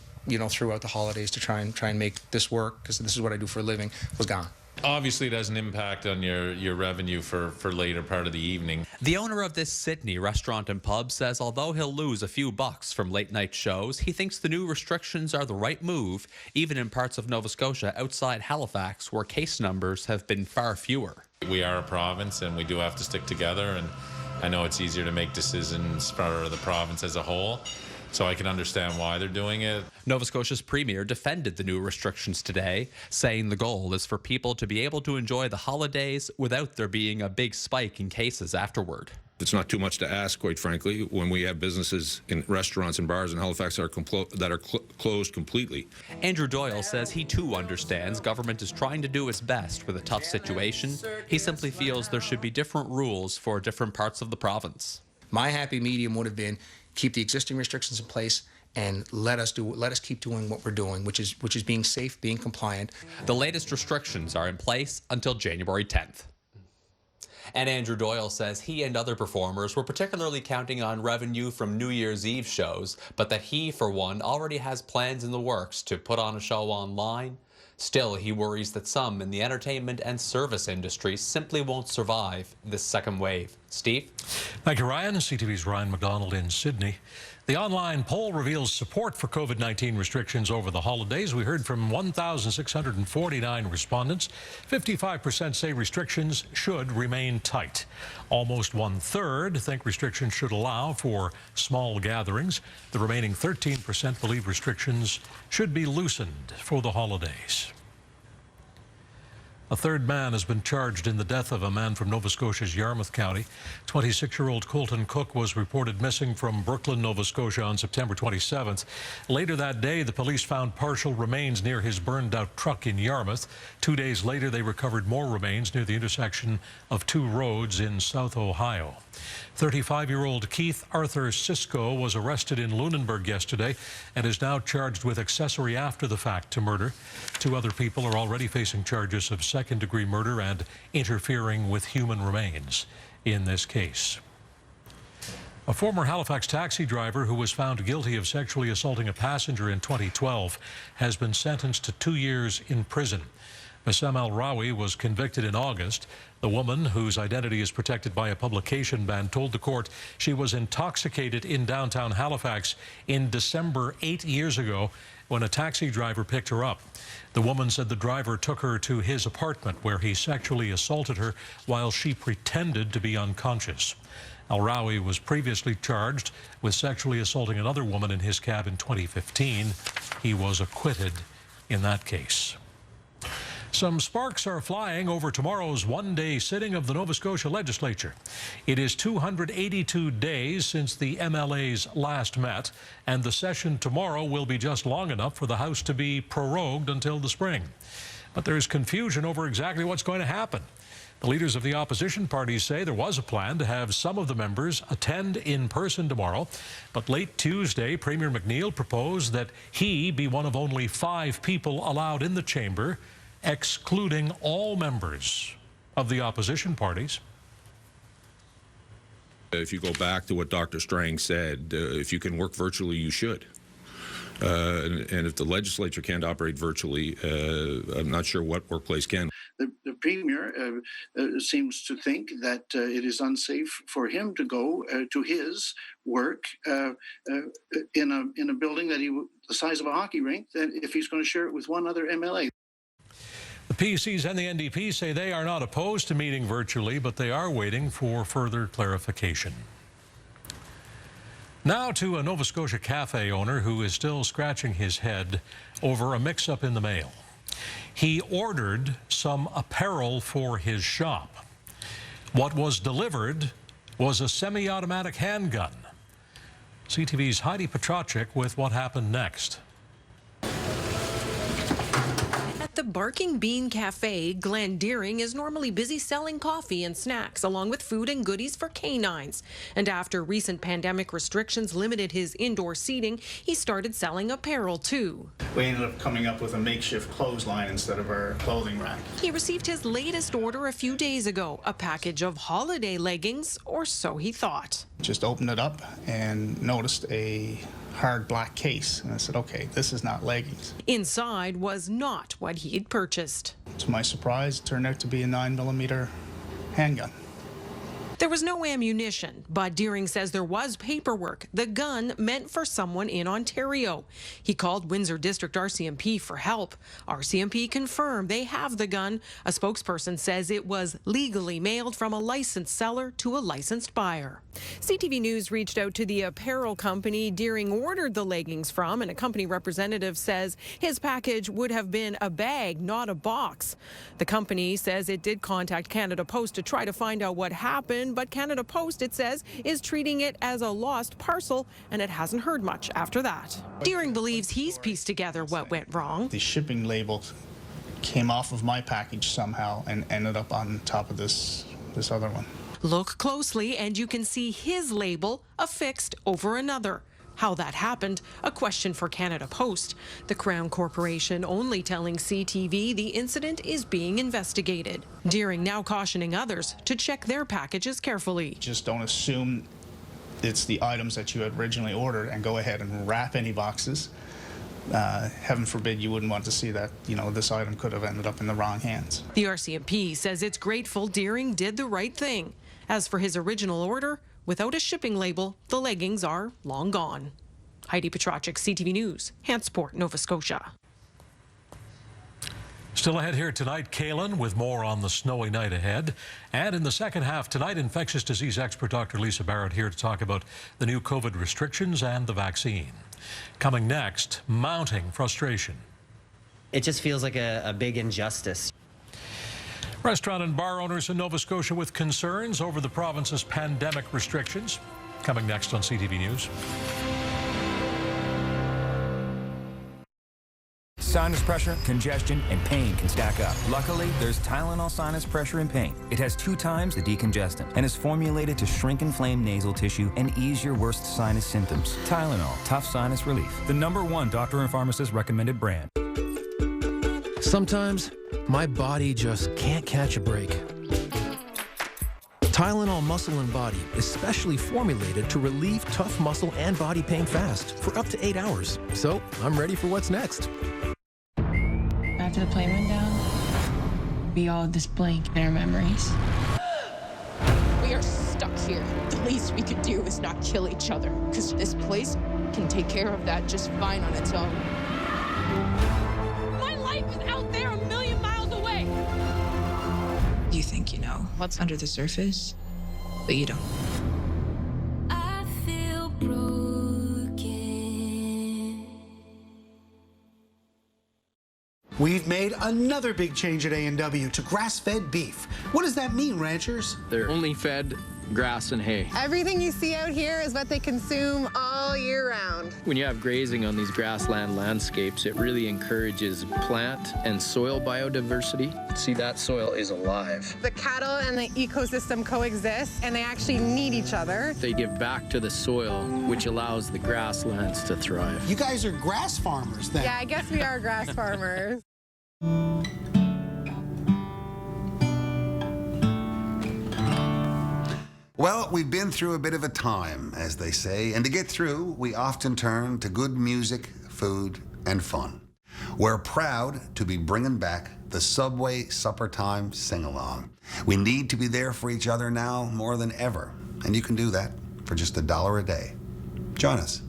throughout the holidays to try and make this work, because this is what I do for a living, was gone. Obviously, it has an impact on your revenue for later part of the evening. The owner of this Sydney restaurant and pub says although he'll lose a few bucks from late night shows, he thinks the new restrictions are the right move, even in parts of Nova Scotia outside Halifax where case numbers have been far fewer. We are a province and we do have to stick together, and I know it's easier to make decisions for the province as a whole. So I can understand why they're doing it. Nova Scotia's Premier defended the new restrictions today, saying the goal is for people to be able to enjoy the holidays without there being a big spike in cases afterward. It's not too much to ask, quite frankly, when we have businesses in restaurants and bars in Halifax that are closed completely. Andrew Doyle says he too understands government is trying to do its best with a tough situation. He simply feels there should be different rules for different parts of the province. My happy medium would have been keep the existing restrictions in place and let us keep doing what we're doing, which is being safe, being compliant. The latest restrictions are in place until January 10th. And Andrew Doyle says he and other performers were particularly counting on revenue from New Year's Eve shows, but that he, for one, already has plans in the works to put on a show online. Still, he worries that some in the entertainment and service industry simply won't survive this second wave. Steve? Thank you, Ryan. CTV's Ryan McDonald in Sydney. The online poll reveals support for COVID-19 restrictions over the holidays. We heard from 1,649 respondents. 55% say restrictions should remain tight. Almost 1/3 think restrictions should allow for small gatherings. The remaining 13% believe restrictions should be loosened for the holidays. A third man has been charged in the death of a man from Nova Scotia's Yarmouth County. 26-year-old Colton Cook was reported missing from Brooklyn, Nova Scotia on September 27th. Later that day, the police found partial remains near his burned-out truck in Yarmouth. 2 days later, they recovered more remains near the intersection of 2 roads in South Ohio. 35-year-old Keith Arthur Cisco was arrested in Lunenburg yesterday and is now charged with accessory after the fact to murder. 2 other people are already facing charges of second-degree murder and interfering with human remains in this case. A former Halifax taxi driver who was found guilty of sexually assaulting a passenger in 2012 has been sentenced to 2 years in prison. Bassem El-Rawi was convicted in August. The woman, whose identity is protected by a publication ban, told the court she was intoxicated in downtown Halifax in December 8 years ago when a taxi driver picked her up. The woman said the driver took her to his apartment where he sexually assaulted her while she pretended to be unconscious. El-Rawi was previously charged with sexually assaulting another woman in his cab in 2015. He was acquitted in that case. Some sparks are flying over tomorrow's one-day sitting of the Nova Scotia Legislature. It is 282 days since the MLAs last met, and the session tomorrow will be just long enough for the House to be prorogued until the spring. But there is confusion over exactly what's going to happen. The leaders of the opposition parties say there was a plan to have some of the members attend in person tomorrow, but late Tuesday, Premier McNeil proposed that he be one of only 5 people allowed in the chamber, excluding all members of the opposition parties. If you go back to what Dr. Strang said, if you can work virtually, you should. And if the legislature can't operate virtually, I'm not sure what workplace can. The Premier seems to think that it is unsafe for him to go to his work in a building that the size of a hockey rink, than if he's going to share it with one other MLA. The PCs and the NDP say they are not opposed to meeting virtually, but they are waiting for further clarification. Now to a Nova Scotia cafe owner who is still scratching his head over a mix-up in the mail. He ordered some apparel for his shop. What was delivered was a semi-automatic handgun. CTV's Heidi Petracek with what happened next. At the Barking Bean Cafe, Glen Deering is normally busy selling coffee and snacks, along with food and goodies for canines. And after recent pandemic restrictions limited his indoor seating, he started selling apparel too. We ended up coming up with a makeshift clothesline instead of our clothing rack. He received his latest order a few days ago, a package of holiday leggings, or so he thought. Just opened it up and noticed a hard black case, and I said, okay, this is not leggings. Inside was not what he had purchased. To my surprise, it turned out to be a 9mm handgun. There was no ammunition, but Deering says there was paperwork, the gun meant for someone in Ontario. He called Windsor District RCMP for help. RCMP confirmed they have the gun. A spokesperson says it was legally mailed from a licensed seller to a licensed buyer. CTV News reached out to the apparel company Deering ordered the leggings from, and a company representative says his package would have been a bag, not a box. The company says it did contact Canada Post to try to find out what happened, but Canada Post, it says, is treating it as a lost parcel, and it hasn't heard much after that. Deering believes he's pieced together what went wrong. The shipping label came off of my package somehow and ended up on top of this other one. Look closely and you can see his label affixed over another. How that happened, a question for Canada Post. The Crown Corporation only telling CTV the incident is being investigated. Deering now cautioning others to check their packages carefully. Just don't assume it's the items that you had originally ordered and go ahead and wrap any boxes. Heaven forbid you wouldn't want to see that, this item could have ended up in the wrong hands. The RCMP says it's grateful Deering did the right thing. As for his original order, without a shipping label, the leggings are long gone. Heidi Petracek, CTV News, Hantsport, Nova Scotia. Still ahead here tonight, Kaylin with more on the snowy night ahead. And in the second half tonight, infectious disease expert Dr. Lisa Barrett here to talk about the new COVID restrictions and the vaccine. Coming next, mounting frustration. It just feels like a big injustice. Restaurant and bar owners in Nova Scotia with concerns over the province's pandemic restrictions. Coming next on CTV News. Sinus pressure, congestion, and pain can stack up. Luckily, there's Tylenol Sinus Pressure and Pain. It has 2 times the decongestant and is formulated to shrink inflamed nasal tissue and ease your worst sinus symptoms. Tylenol, tough sinus relief. The #1 doctor and pharmacist recommended brand. Sometimes, my body just can't catch a break. Tylenol Muscle and Body is specially formulated to relieve tough muscle and body pain fast for up to 8 hours. So, I'm ready for what's next. After the plane went down, We all have this blank in our memories. We are stuck here. The least we could do is not kill each other, because this place can take care of that just fine on its own. My life is out there 1,000,000 miles away. You think you know what's under the surface, but you don't. I feel broken. We've made another big change at A&W to grass-fed beef. What does that mean, ranchers? They're only fed grass and hay. Everything you see out here is what they consume all year round. When you have grazing on these grassland landscapes, it really encourages plant and soil biodiversity. See, that soil is alive. The cattle and the ecosystem coexist, and they actually need each other. They give back to the soil, which allows the grasslands to thrive. You guys are grass farmers, then? Yeah, I guess we are grass farmers. Well, we've been through a bit of a time, as they say, and to get through, we often turn to good music, food, and fun. We're proud to be bringing back the Subway Supper Time Sing-Along. We need to be there for each other now more than ever, and you can do that for just $1 a day. Join us.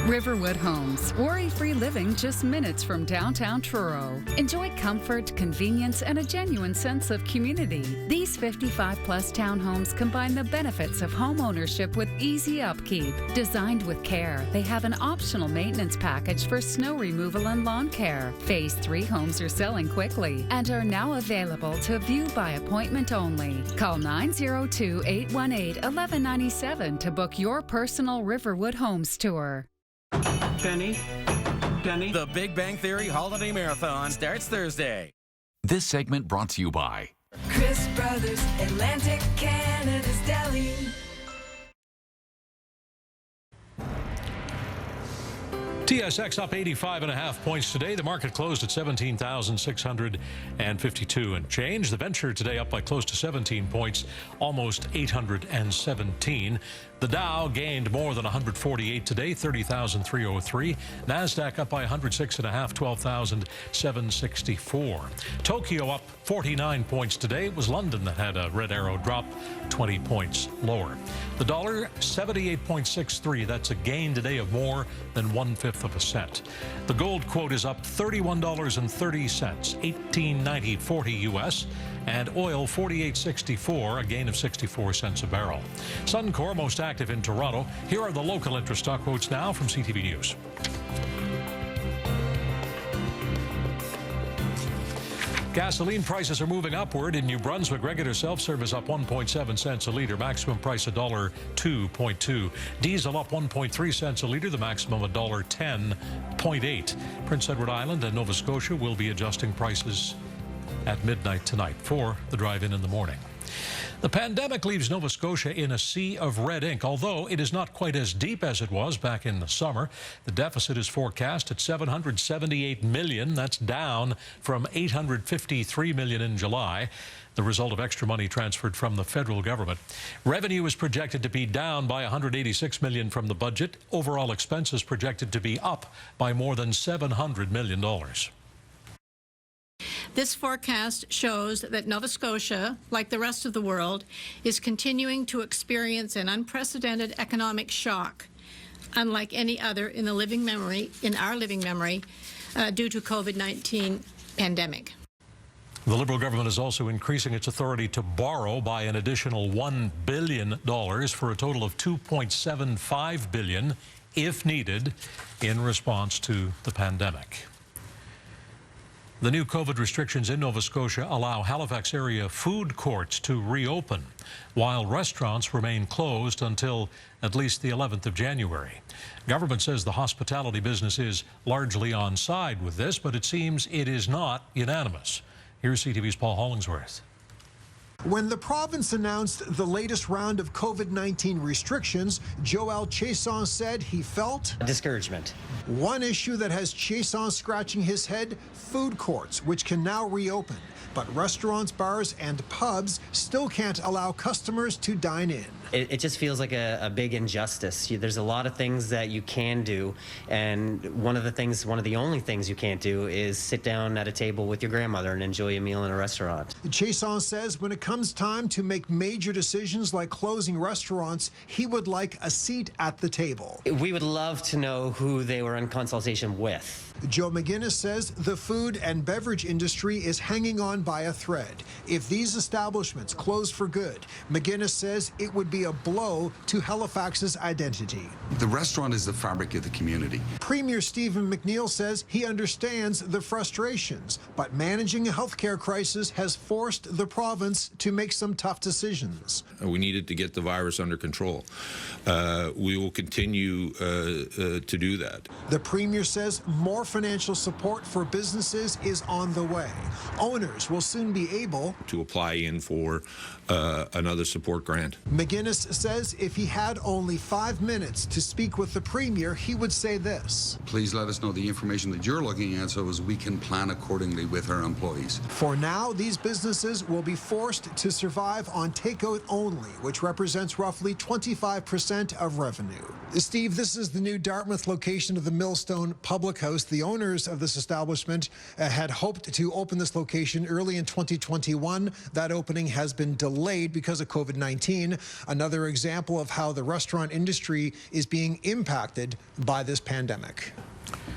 Riverwood Homes. Worry-free living just minutes from downtown Truro. Enjoy comfort, convenience, and a genuine sense of community. These 55-plus townhomes combine the benefits of home ownership with easy upkeep. Designed with care, they have an optional maintenance package for snow removal and lawn care. Phase 3 homes are selling quickly and are now available to view by appointment only. Call 902-818-1197 to book your personal Riverwood Homes tour. Penny? The Big Bang Theory Holiday Marathon starts Thursday. This segment brought to you by Chris Brothers, Atlantic Canada's Deli. TSX up 85.5 points today. The market closed at 17,652 and change. The venture today up by close to 17 points, almost 817. The Dow gained more than 148 today, 30,303. NASDAQ up by 106.5, 12,764. Tokyo up 49 points today. It was London that had a red arrow drop, 20 points lower. The dollar, 78.63. That's a gain today of more than 1/5 of a cent. The gold quote is up $31.30, 18.90.40 US. And oil 48.64, a gain of 64 cents a barrel. Suncor most active in Toronto. Here are the local interest stock quotes now from CTV News. Gasoline prices are moving upward. In New Brunswick, regular self-service up 1.7 cents a litre. Maximum price $1.02.2. Diesel up 1.3 cents a litre. The maximum $1.10.8. Prince Edward Island and Nova Scotia will be adjusting prices at midnight tonight for the drive-in in the morning. The pandemic leaves Nova Scotia in a sea of red ink, although it is not quite as deep as it was back in the summer. The deficit is forecast at $778 million. That's down from $853 million in July, the result of extra money transferred from the federal government. Revenue is projected to be down by $186 million from the budget. Overall expenses projected to be up by more than $700 million. This forecast shows that Nova Scotia, like the rest of the world, is continuing to experience an unprecedented economic shock, unlike any other in our living memory, due to COVID-19 pandemic. The Liberal government is also increasing its authority to borrow by an additional $1 billion for a total of $2.75 billion, if needed, in response to the pandemic. The new COVID restrictions in Nova Scotia allow Halifax area food courts to reopen, while restaurants remain closed until at least the 11th of January. Government says the hospitality business is largely on side with this, but it seems it is not unanimous. Here's CTV's Paul Hollingsworth. When the province announced the latest round of COVID-19 restrictions, Joel Chiasson said he felt discouragement. One issue that has Chiasson scratching his head, food courts, which can now reopen. but restaurants, bars, and pubs still can't allow customers to dine in. It just feels like a big injustice. There's a lot of things that you can do, and one of the only things you can't do is sit down at a table with your grandmother and enjoy a meal in a restaurant. Chason says when it comes time to make major decisions like closing restaurants, he would like a seat at the table. We would love to know who they were in consultation with. Joe McGinnis says the food and beverage industry is hanging on by a thread. If these establishments close for good, McGinnis says it would be a blow to Halifax's identity. The restaurant is the fabric of the community. Premier Stephen McNeil says he understands the frustrations, but managing a healthcare crisis has forced the province to make some tough decisions. We needed to get the virus under control. We will continue to do that. The Premier says more financial support for businesses is on the way. Owners will soon be able to apply in for another support grant. McGinnis says if he had only 5 minutes to speak with the Premier, he would say this. Please let us know the information that you're looking at so as we can plan accordingly with our employees. For now, these businesses will be forced to survive on takeout only, which represents roughly 25% of revenue. Steve, this is the new Dartmouth location of the Millstone Public House. The owners of this establishment had hoped to open this location early in 2021. That opening has been delayed because of COVID-19. Another example of how the restaurant industry is being impacted by this pandemic.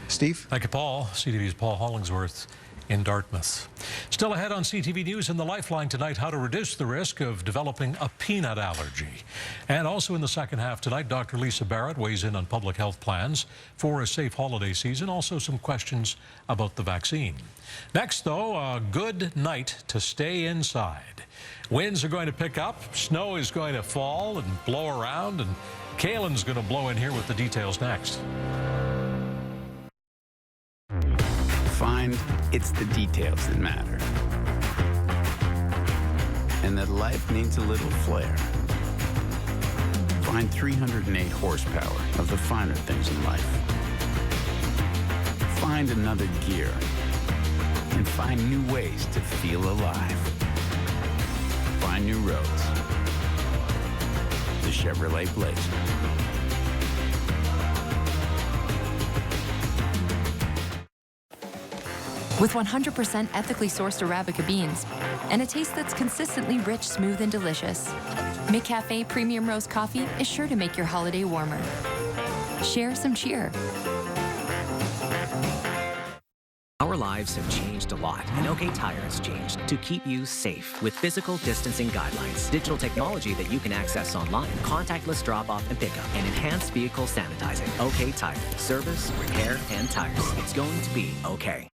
Steve? Thank you, Paul. CTV's Paul Hollingsworth in Dartmouth. Still ahead on CTV News and the Lifeline tonight, how to reduce the risk of developing a peanut allergy. And also in the second half tonight, Dr. Lisa Barrett weighs in on public health plans for a safe holiday season. Also some questions about the vaccine. Next, though, a good night to stay inside. Winds are going to pick up, snow is going to fall and blow around, and Kaylin's going to blow in here with the details next. Find it's the details that matter. And that life needs a little flair. Find 308 horsepower of the finer things in life. Find another gear. And find new ways to feel alive. Find new roads. The Chevrolet Blazer. With 100% ethically sourced Arabica beans and a taste that's consistently rich, smooth, and delicious, McCafe Premium Roast Coffee is sure to make your holiday warmer. Share some cheer. Our lives have changed a lot, and OK Tire has changed to keep you safe with physical distancing guidelines, digital technology that you can access online, contactless drop-off and pickup, and enhanced vehicle sanitizing. OK Tire. Service, repair, and tires. It's going to be OK.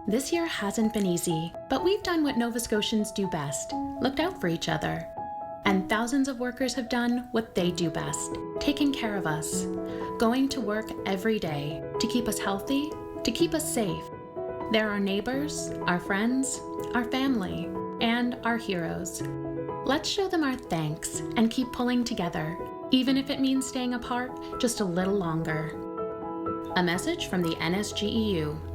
This year hasn't been easy, but we've done what Nova Scotians do best, looked out for each other. And thousands of workers have done what they do best, taking care of us, going to work every day to keep us healthy, to keep us safe. They're our neighbors, our friends, our family, and our heroes. Let's show them our thanks and keep pulling together, even if it means staying apart just a little longer. A message from the NSGEU.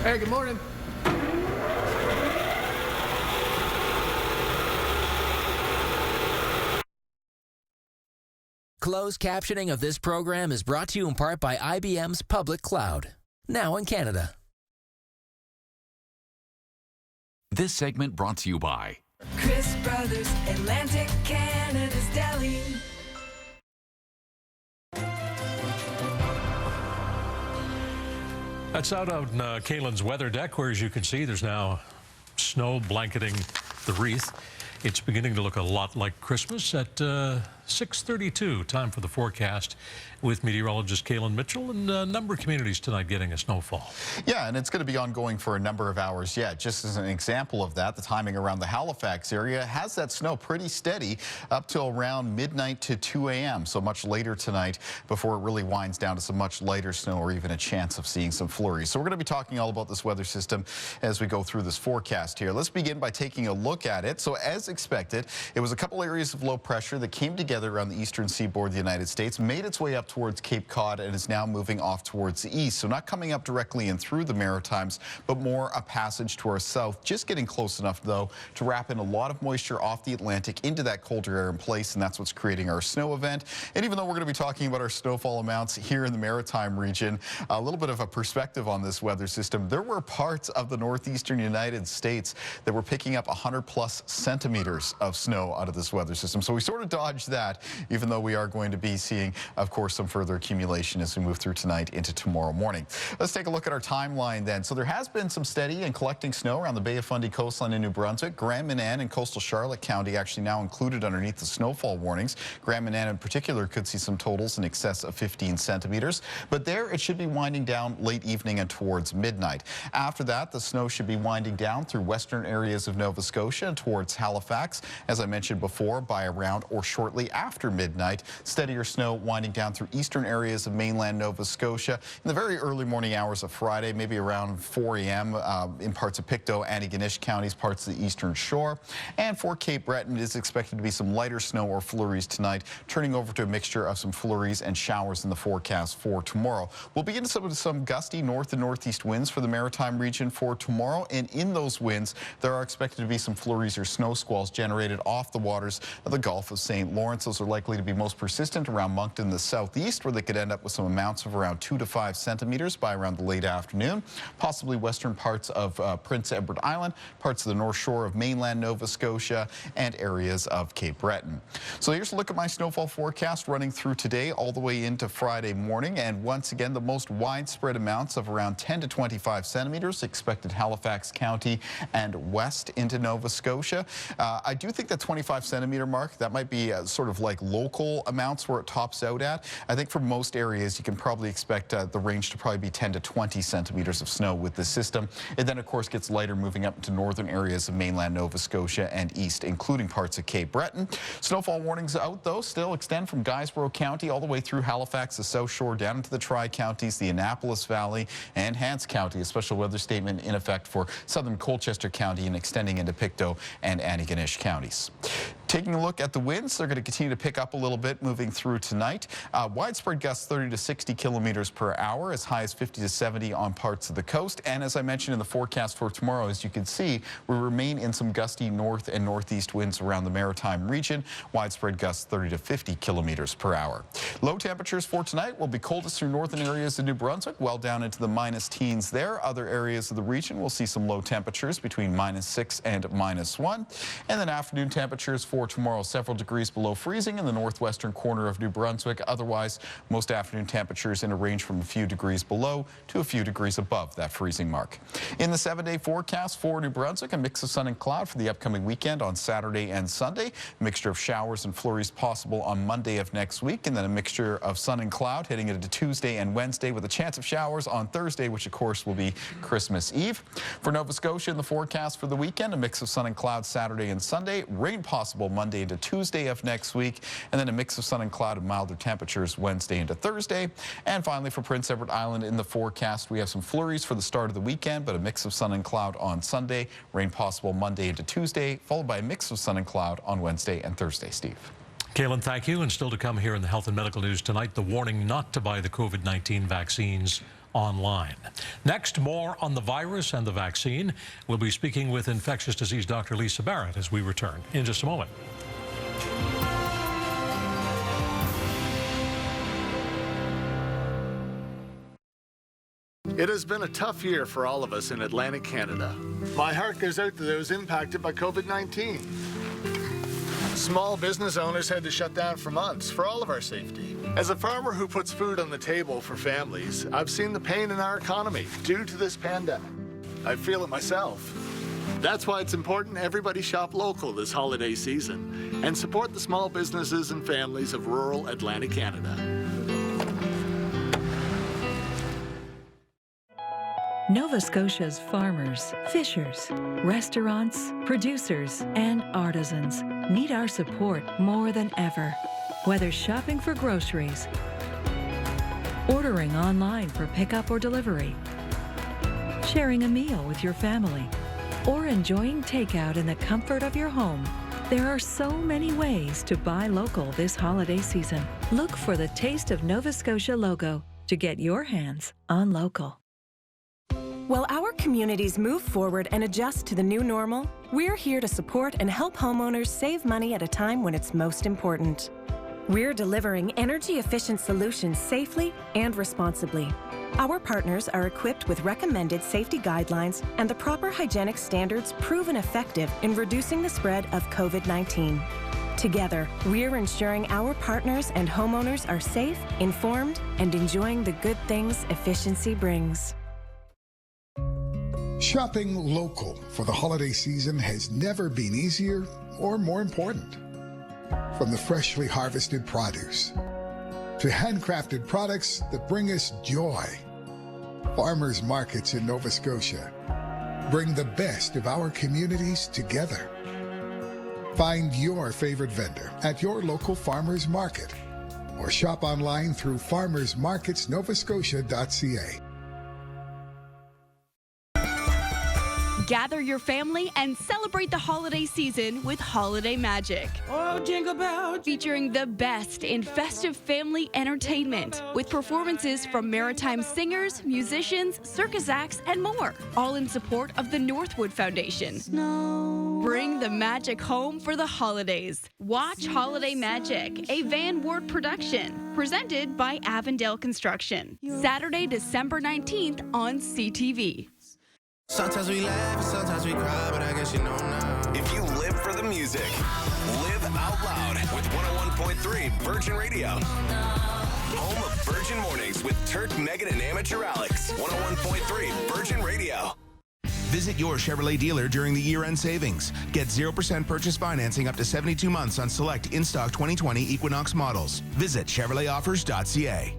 Hey, good morning. Closed captioning of this program is brought to you in part by IBM's Public Cloud, now in Canada. This segment brought to you by Chris Brothers, Atlantic Canada's Deli. That's out on Kaylin's weather deck, where, as you can see, there's now snow blanketing the wreath. It's beginning to look a lot like Christmas at 6:32. Time for the forecast with meteorologist Kaylin Mitchell, and a number of communities tonight getting a snowfall. Yeah, and it's going to be ongoing for a number of hours yet. Just as an example of that, the timing around the Halifax area has that snow pretty steady up till around midnight to 2 a.m. So much later tonight before it really winds down to some much lighter snow or even a chance of seeing some flurries. So we're going to be talking all about this weather system as we go through this forecast here. Let's begin by taking a look at it. So as expected, it was a couple areas of low pressure that came together around the eastern seaboard of the United States, made its way up towards Cape Cod, and is now moving off towards the east. So not coming up directly in through the Maritimes, but more a passage to our south, just getting close enough, though, to wrap in a lot of moisture off the Atlantic into that colder air in place, and that's what's creating our snow event. And even though we're going to be talking about our snowfall amounts here in the Maritime region, a little bit of a perspective on this weather system. There were parts of the northeastern United States that were picking up 100+ centimeters of snow out of this weather system. So we sort of dodged that, even though we are going to be seeing, of course, some further accumulation as we move through tonight into tomorrow morning. Let's take a look at our timeline then. So there has been some steady and collecting snow around the Bay of Fundy coastline in New Brunswick. Grand Manan and coastal Charlotte County actually now included underneath the snowfall warnings. Grand Manan in particular could see some totals in excess of 15 centimeters. But there it should be winding down late evening and towards midnight. After that, the snow should be winding down through western areas of Nova Scotia and towards Halifax, as I mentioned before, by around or shortly after midnight. Steadier snow winding down through eastern areas of mainland Nova Scotia in the very early morning hours of Friday, maybe around 4 a.m. In parts of Pictou, Antigonish counties, parts of the eastern shore. And for Cape Breton, it is expected to be some lighter snow or flurries tonight, turning over to a mixture of some flurries and showers in the forecast for tomorrow. We'll begin some gusty north and northeast winds for the Maritime region for tomorrow, and in those winds, there are expected to be some flurries or snow squalls generated off the waters of the Gulf of St. Lawrence. Those are likely to be most persistent around Moncton in the southeast, where they could end up with some amounts of around 2 to 5 centimeters by around the late afternoon. Possibly western parts of Prince Edward Island, parts of the north shore of mainland Nova Scotia, and areas of Cape Breton. So here's a look at my snowfall forecast running through today all the way into Friday morning. And once again, the most widespread amounts of around 10 to 25 centimeters expected Halifax County and west into Nova Scotia. I do think that 25 centimeter mark, that might be sort of like local amounts where it tops out at. I think for most areas, you can probably expect the range to probably be 10 to 20 centimeters of snow with this system. It then, of course, gets lighter moving up into northern areas of mainland Nova Scotia and east, including parts of Cape Breton. Snowfall warnings out, though, still extend from Guysborough County all the way through Halifax, the South Shore, down into the Tri-Counties, the Annapolis Valley, and Hants County. A special weather statement in effect for southern Colchester County and extending into Pictou and Antigonish counties. Taking a look at the winds, they're going to continue to pick up a little bit moving through tonight. Widespread gusts 30 to 60 kilometers per hour, as high as 50 to 70 on parts of the coast. And as I mentioned in the forecast for tomorrow, as you can see, we remain in some gusty north and northeast winds around the Maritime region. Widespread gusts 30 to 50 kilometers per hour. Low temperatures for tonight will be coldest through northern areas of New Brunswick, well down into the minus teens there. Other areas of the region will see some low temperatures between -6 and -1. And then afternoon temperatures for tomorrow, several degrees below freezing in the northwestern corner of New Brunswick. Otherwise, most afternoon temperatures in a range from a few degrees below to a few degrees above that freezing mark. In the 7-day forecast for New Brunswick, a mix of sun and cloud for the upcoming weekend on Saturday and Sunday. A mixture of showers and flurries possible on Monday of next week, and then a mixture of sun and cloud heading into Tuesday and Wednesday, with a chance of showers on Thursday, which of course will be Christmas Eve. For Nova Scotia, in the forecast for the weekend, a mix of sun and cloud Saturday and Sunday. Rain possible Monday into Tuesday of next week, and then a mix of sun and cloud and milder temperatures Wednesday into Thursday. And finally, for Prince Edward Island, in the forecast, we have some flurries for the start of the weekend, but a mix of sun and cloud on Sunday. Rain possible Monday into Tuesday, followed by a mix of sun and cloud on Wednesday and Thursday. Steve. Kaylin, thank you. And still to come here in the health and medical news tonight, the warning not to buy the COVID-19 vaccines online. Next, more on the virus and the vaccine. We'll be speaking with infectious disease Dr. Lisa Barrett as we return in just a moment. It has been a tough year for all of us in Atlantic Canada. My heart goes out to those impacted by COVID-19. Small business owners had to shut down for months for all of our safety. As a farmer who puts food on the table for families, I've seen the pain in our economy due to this pandemic. I feel it myself. That's why it's important everybody shop local this holiday season and support the small businesses and families of rural Atlantic Canada. Nova Scotia's farmers, fishers, restaurants, producers, and artisans need our support more than ever. Whether shopping for groceries, ordering online for pickup or delivery, sharing a meal with your family, or enjoying takeout in the comfort of your home, there are so many ways to buy local this holiday season. Look for the Taste of Nova Scotia logo to get your hands on local. While our communities move forward and adjust to the new normal, we're here to support and help homeowners save money at a time when it's most important. We're delivering energy-efficient solutions safely and responsibly. Our partners are equipped with recommended safety guidelines and the proper hygienic standards proven effective in reducing the spread of COVID-19. Together, we're ensuring our partners and homeowners are safe, informed, and enjoying the good things efficiency brings. Shopping local for the holiday season has never been easier or more important. From the freshly harvested produce to handcrafted products that bring us joy, farmers markets in Nova Scotia bring the best of our communities together. Find your favorite vendor at your local farmers market or shop online through farmersmarketsnovascotia.ca. Gather your family and celebrate the holiday season with Holiday Magic. Oh, jingle bell! Featuring the best in festive family entertainment with performances from maritime singers, musicians, circus acts, and more, all in support of the Northwood Foundation. Bring the magic home for the holidays. Watch Holiday Magic, a Van Ward production, presented by Avondale Construction. Saturday, December 19th on CTV. Sometimes we laugh and sometimes we cry, but I guess you know now. If you live for the music, live out loud with 101.3 Virgin Radio. Home of Virgin Mornings with Turk, Megan, and Amateur Alex. 101.3 Virgin Radio. Visit your Chevrolet dealer during the year-end savings. Get 0% purchase financing up to 72 months on select in-stock 2020 Equinox models. Visit ChevroletOffers.ca.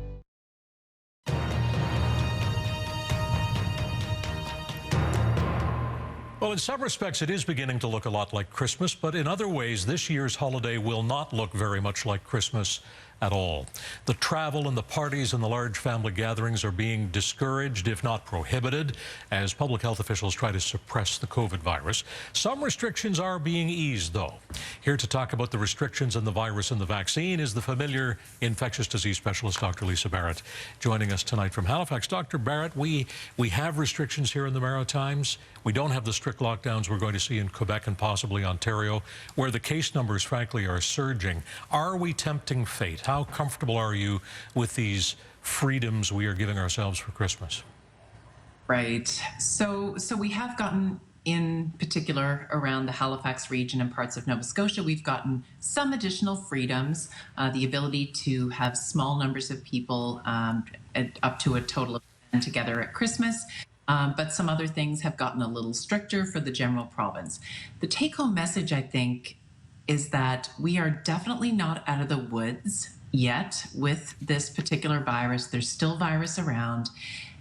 Well, in some respects, it is beginning to look a lot like Christmas, but in other ways, this year's holiday will not look very much like Christmas at all. The travel and the parties and the large family gatherings are being discouraged, if not prohibited, as public health officials try to suppress the COVID virus. Some restrictions are being eased, though. Here to talk about the restrictions and the virus and the vaccine is the familiar infectious disease specialist, Dr. Lisa Barrett, joining us tonight from Halifax. Dr. Barrett, we have restrictions here in the Maritimes. We don't have the strict lockdowns we're going to see in Quebec and possibly Ontario, where the case numbers, frankly, are surging. Are we tempting fate? How comfortable are you with these freedoms we are giving ourselves for Christmas? Right. So we have gotten, in particular around the Halifax region and parts of Nova Scotia, we've gotten some additional freedoms, the ability to have small numbers of people, up to a total of 10 together at Christmas. But some other things have gotten a little stricter for the general province. The take-home message, I think, is that we are definitely not out of the woods yet with this particular virus. There's still virus around.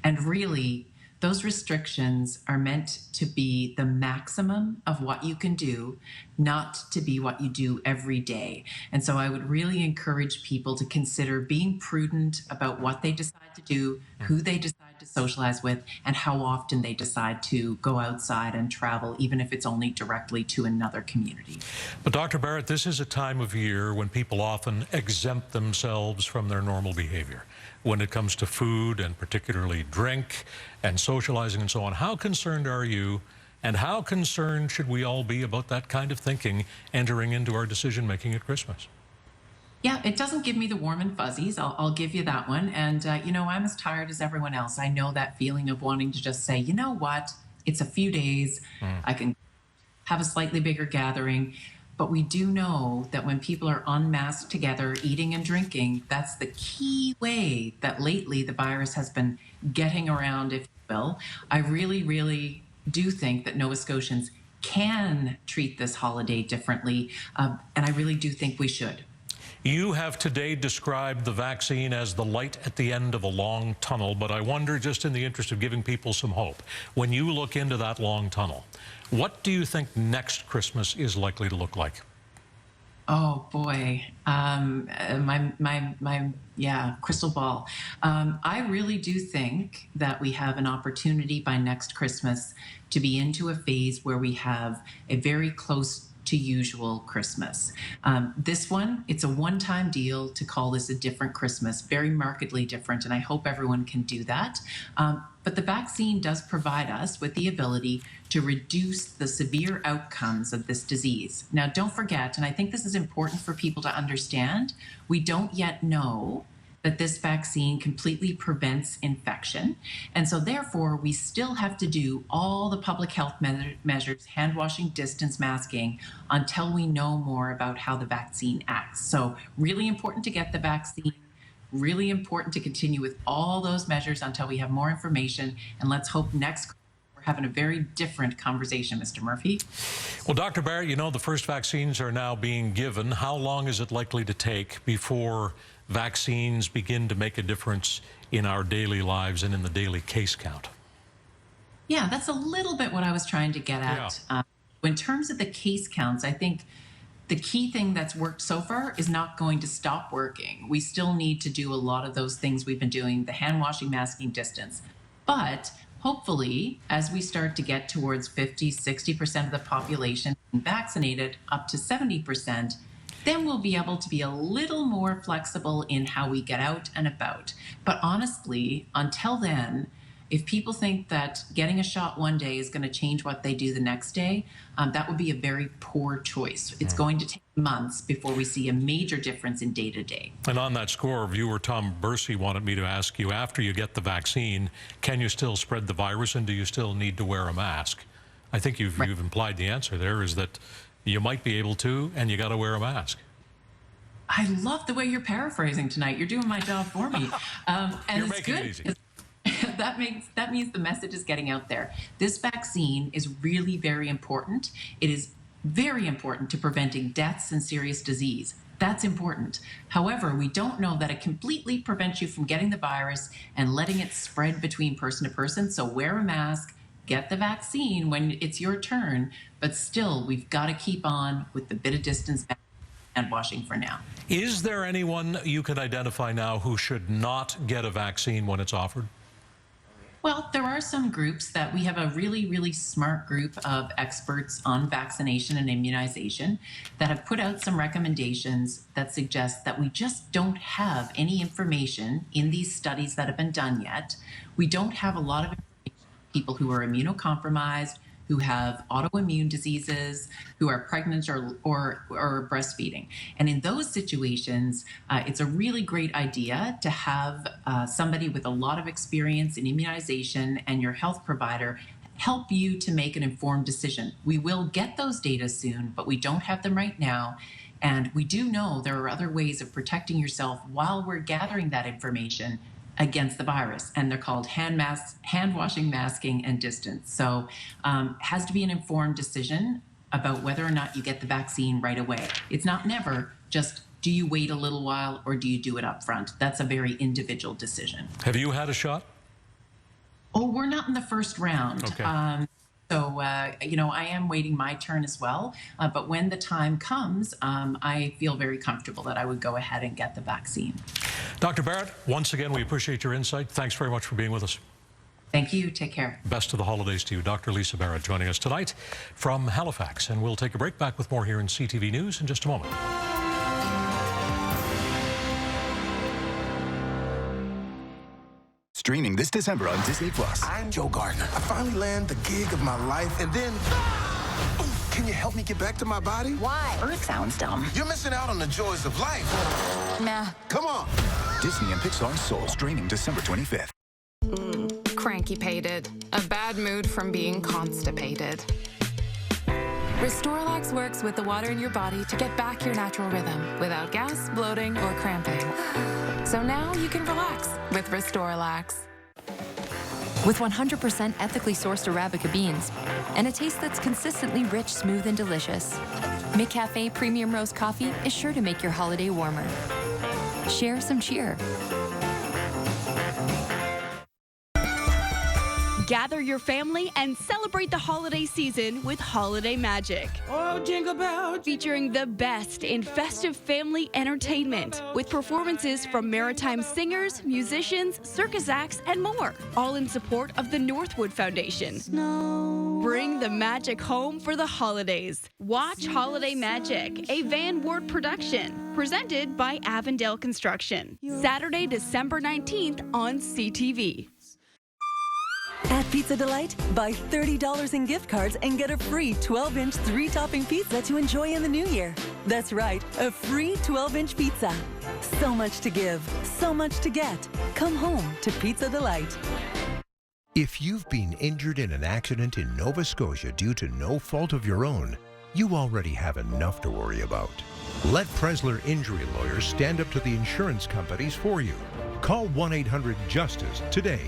And really, those restrictions are meant to be the maximum of what you can do, not to be what you do every day. And so I would really encourage people to consider being prudent about what they decide to do, who they decide to socialize with, and how often they decide to go outside and travel, even if it's only directly to another community. But Dr. Barrett, this is a time of year when people often exempt themselves from their normal behavior when it comes to food and particularly drink and socializing and so on. How concerned are you, and how concerned should we all be about that kind of thinking entering into our decision-making at Christmas? Yeah, it doesn't give me the warm and fuzzies. I'll give you that one. And, you know, I'm as tired as everyone else. I know that feeling of wanting to just say, you know what, it's a few days. I can have a slightly bigger gathering. But we do know that when people are unmasked together, eating and drinking, that's the key way that lately the virus has been getting around, if you will. I really, really do think that Nova Scotians can treat this holiday differently, and I really do think we should. You have today described the vaccine as the light at the end of a long tunnel, but I wonder, just in the interest of giving people some hope, when you look into that long tunnel, what do you think next Christmas is likely to look like? Oh boy, yeah, crystal ball. I really do think that we have an opportunity by next Christmas to be into a phase where we have a very close to usual Christmas. This one, it's a one-time deal to call this a different Christmas, very markedly different, and I hope everyone can do that. But the vaccine does provide us with the ability to reduce the severe outcomes of this disease. Now, don't forget, and I think this is important for people to understand, we don't yet know that this vaccine completely prevents infection. And so therefore, we still have to do all the public health measures, hand washing, distance masking, until we know more about how the vaccine acts. So really important to get the vaccine, really important to continue with all those measures until we have more information. And let's hope next we're having a very different conversation, Mr. Murphy. Well, Dr. Barrett, you know, the first vaccines are now being given. How long is it likely to take before vaccines begin to make a difference in our daily lives and in the daily case count? Yeah, that's a little bit what I was trying to get at. Yeah. In terms of the case counts, I think the key thing that's worked so far is not going to stop working. We still need to do a lot of those things we've been doing, the hand washing, masking, distance. But hopefully, as we start to get towards 50, 60% of the population vaccinated, up to 70%, then we'll be able to be a little more flexible in how we get out and about. But honestly, until then, if people think that getting a shot one day is going to change what they do the next day, that would be a very poor choice. It's going to take months before we see a major difference in day to day. And on that score, viewer Tom Bursey wanted me to ask you, after you get the vaccine, can you still spread the virus, and do you still need to wear a mask? I think you've implied the answer there is that you might be able to, and you got to wear a mask. I love the way you're paraphrasing tonight. You're doing my job for me. And you're it's making good. It easy. That means the message is getting out there. This vaccine is really very important. It is very important to preventing deaths and serious disease. That's important. However, we don't know that it completely prevents you from getting the virus and letting it spread between person to person. So wear a mask, get the vaccine when it's your turn, but still, we've got to keep on with the bit of distance and washing for now. Is there anyone you can identify now who should not get a vaccine when it's offered? Well, there are some groups that we have a really, really smart group of experts on vaccination and immunization that have put out some recommendations that suggest that we just don't have any information in these studies that have been done yet. We don't have a lot of information on people who are immunocompromised, who have autoimmune diseases, who are pregnant or breastfeeding. And in those situations, it's a really great idea to have somebody with a lot of experience in immunization and your health provider help you to make an informed decision. We will get those data soon, but we don't have them right now. And we do know there are other ways of protecting yourself while we're gathering that information against the virus, and they're called hand washing, masking, and distance. So has to be an informed decision about whether or not you get the vaccine right away. It's not never, just do you wait a little while or do you do it up front? That's a very individual decision. Have you had a shot? Oh, we're not in the first round. Okay. So, you know, I am waiting my turn as well. But when the time comes, I feel very comfortable that I would go ahead and get the vaccine. Dr. Barrett, once again, we appreciate your insight. Thanks very much for being with us. Thank you. Take care. Best of the holidays to you. Dr. Lisa Barrett joining us tonight from Halifax. And we'll take a break. Back with more here in CTV News in just a moment. Streaming this December on Disney+. I'm Joe Gardner. I finally land the gig of my life, and then... Can you help me get back to my body? Why? Earth sounds dumb. You're missing out on the joys of life. Nah. Come on. Disney and Pixar's Soul, streaming December 25th. Cranky-pated. A bad mood from being constipated. Restorelax works with the water in your body to get back your natural rhythm without gas, bloating, or cramping. So now you can relax with Restorelax. With 100% ethically sourced Arabica beans and a taste that's consistently rich, smooth, and delicious, McCafe Premium Roast Coffee is sure to make your holiday warmer. Share some cheer. Gather your family and celebrate the holiday season with Holiday Magic. Oh, jingle bell! Featuring the best in festive family entertainment with performances from maritime singers, musicians, circus acts, and more, all in support of the Northwood Foundation. Bring the magic home for the holidays. Watch Holiday Magic, a Van Wert production, presented by Avondale Construction. Saturday, December 19th on CTV. At Pizza Delight, buy $30 in gift cards and get a free 12-inch 3-topping pizza to enjoy in the new year. That's right, a free 12-inch pizza. So much to give, so much to get. Come home to Pizza Delight. If you've been injured in an accident in Nova Scotia due to no fault of your own, you already have enough to worry about. Let Presler Injury Lawyers stand up to the insurance companies for you. Call 1-800-JUSTICE today.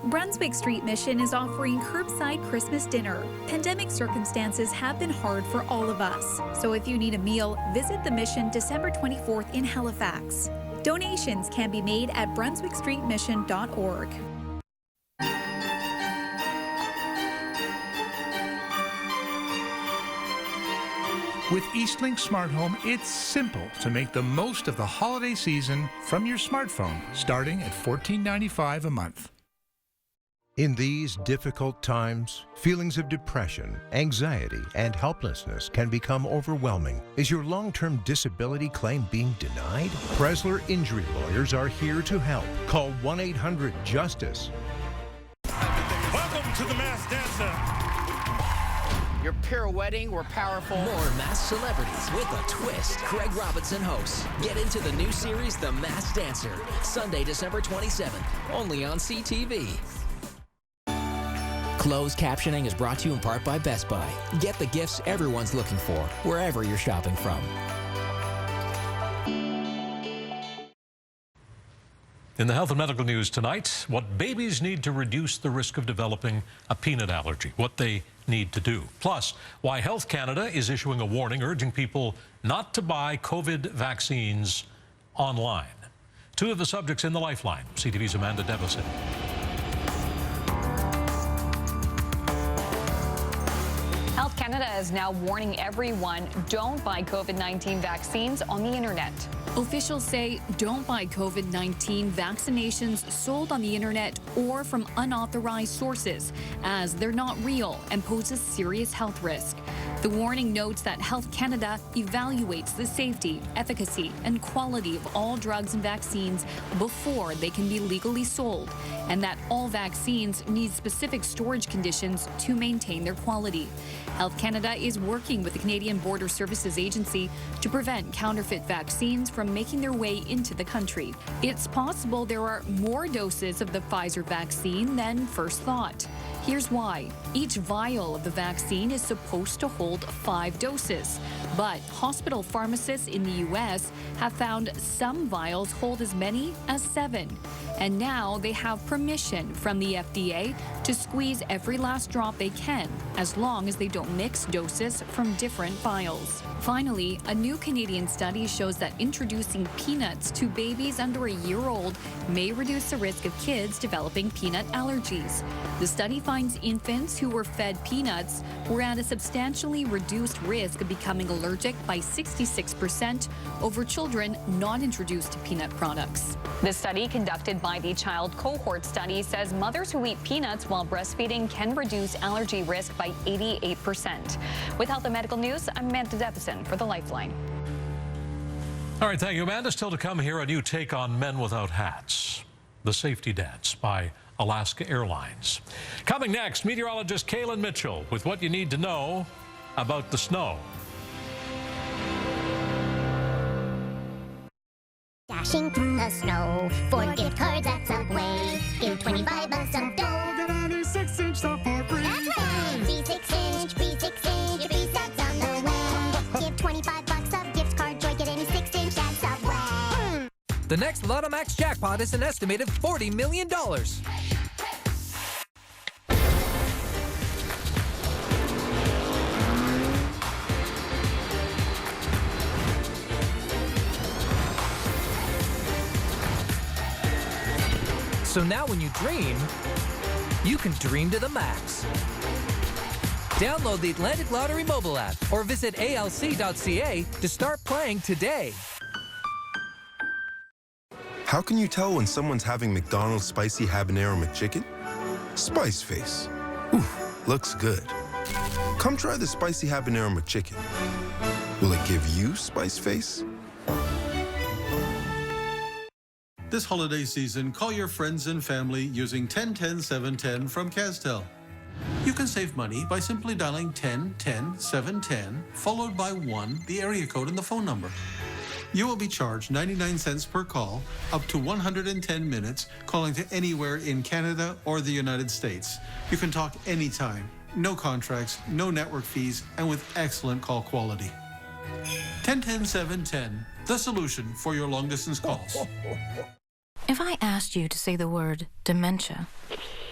Brunswick Street Mission is offering curbside Christmas dinner. Pandemic circumstances have been hard for all of us. So if you need a meal, visit the Mission December 24th in Halifax. Donations can be made at brunswickstreetmission.org. With Eastlink Smart Home, it's simple to make the most of the holiday season from your smartphone, starting at $14.95 a month. In these difficult times, feelings of depression, anxiety, and helplessness can become overwhelming. Is your long-term disability claim being denied? Presler Injury Lawyers are here to help. Call 1-800-JUSTICE. Welcome to the Masked Dancer. Your pirouetting were powerful. More masked celebrities with a twist. Craig Robinson hosts. Get into the new series, The Masked Dancer. Sunday, December 27th. Only on CTV. Closed captioning is brought to you in part by Best Buy. Get the gifts everyone's looking for, wherever you're shopping from. In the health and medical news tonight, what babies need to reduce the risk of developing a peanut allergy, what they need to do. Plus, why Health Canada is issuing a warning urging people not to buy COVID vaccines online. Two of the subjects in the Lifeline. CTV's Amanda Devison. Health Canada is now warning everyone, don't buy COVID-19 vaccines on the internet. Officials say don't buy COVID-19 vaccinations sold on the internet or from unauthorized sources, as they're not real and pose a serious health risk. The warning notes that Health Canada evaluates the safety, efficacy, and quality of all drugs and vaccines before they can be legally sold, and that all vaccines need specific storage conditions to maintain their quality. Health Canada is working with the Canadian Border Services Agency to prevent counterfeit vaccines from making their way into the country. It's possible there are more doses of the Pfizer vaccine than first thought. Here's why. Each vial of the vaccine is supposed to hold 5 doses, but hospital pharmacists in the U.S. have found some vials hold as many as 7. And now they have permission from the FDA to squeeze every last drop they can, as long as they don't mix doses from different vials. Finally, a new Canadian study shows that introducing peanuts to babies under a year old may reduce the risk of kids developing peanut allergies. The study finds infants who were fed peanuts were at a substantially reduced risk of becoming allergic by 66% over children not introduced to peanut products. The study, conducted by the Child Cohort Study, says mothers who eat peanuts while breastfeeding can reduce allergy risk by 88%. With Health and Medical News, I'm Amanda Devison for the Lifeline. All right, thank you, Amanda. Still to come here, a new take on men without hats. The Safety Dance by Alaska Airlines. Coming next, meteorologist Kaylin Mitchell with what you need to know about the snow. Dashing through the snow for gift cards at Subway. Give 25 bucks of dough. Get a new 6-inch softball free. That's right. Free 6-inch, free 6-inch. The next Lotto Max jackpot is an estimated $40 million. So now when you dream, you can dream to the max. Download the Atlantic Lottery mobile app or visit alc.ca to start playing today. How can you tell when someone's having McDonald's Spicy Habanero McChicken? Spice Face. Ooh, looks good. Come try the Spicy Habanero McChicken. Will it give you Spice Face? This holiday season, call your friends and family using 1010-710 from Castel. You can save money by simply dialing 1010-710, followed by 1, the area code and the phone number. You will be charged 99 cents per call, up to 110 minutes, calling to anywhere in Canada or the United States. You can talk anytime, no contracts, no network fees, and with excellent call quality. 1010-710, the solution for your long-distance calls. If I asked you to say the word dementia,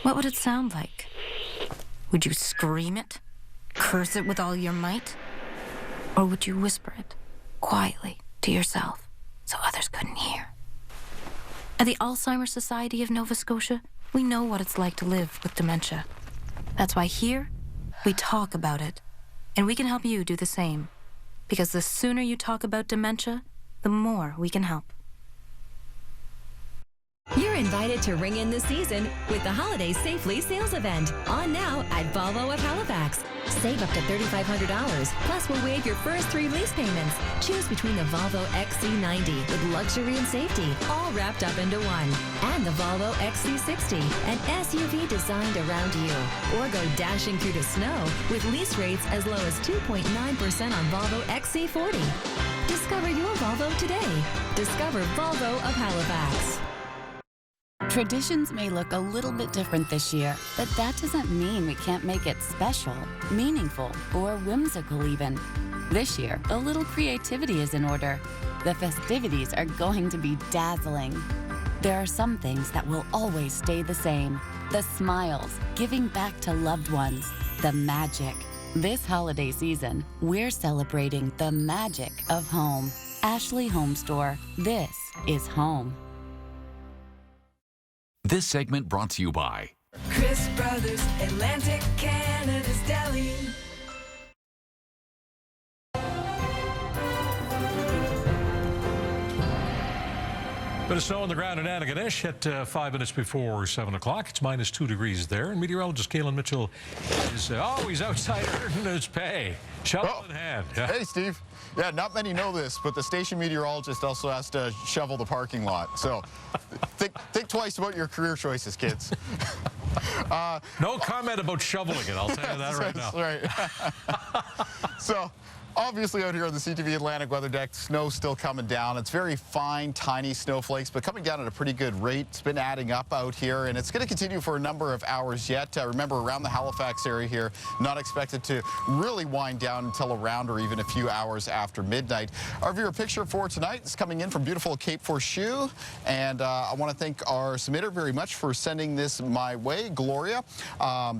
what would it sound like? Would you scream it? Curse it with all your might? Or would you whisper it quietly to yourself so others couldn't hear? At the Alzheimer's Society of Nova Scotia, we know what it's like to live with dementia. That's why here, we talk about it, and we can help you do the same. Because the sooner you talk about dementia, the more we can help. You're invited to ring in the season with the Holiday Safely sales event on now at Volvo of Halifax. Save up to $3,500, plus we'll waive your first 3 lease payments. Choose between the Volvo XC90 with luxury and safety, all wrapped up into one, and the Volvo XC60, an SUV designed around you. Or go dashing through the snow with lease rates as low as 2.9% on Volvo XC40. Discover your Volvo today. Discover Volvo of Halifax. Traditions may look a little bit different this year, but that doesn't mean we can't make it special, meaningful, or whimsical even. This year, a little creativity is in order. The festivities are going to be dazzling. There are some things that will always stay the same. The smiles, giving back to loved ones, the magic. This holiday season, we're celebrating the magic of home. Ashley Home Store. This is home. This segment brought to you by Chris Brothers, Atlantic Canada's Deli. Bit of snow on the ground in Antigonish at 5 minutes before 7 o'clock. It's -2 degrees there. And meteorologist Kalen Mitchell is he's outside earning his pay. Shovel in hand. Yeah. Hey, Steve. Yeah, not many know this, but the station meteorologist also has to shovel the parking lot. So think twice about your career choices, kids. No comment about shoveling it. I'll tell you that right now. Right. So, obviously out here on the CTV Atlantic weather deck, snow's still coming down. It's very fine, tiny snowflakes, but coming down at a pretty good rate. It's been adding up out here, and it's going to continue for a number of hours yet. Remember, around the Halifax area here, not expected to really wind down until around or even a few hours after midnight. Our viewer picture for tonight is coming in from beautiful Cape Forshue, and I want to thank our submitter very much for sending this my way, Gloria.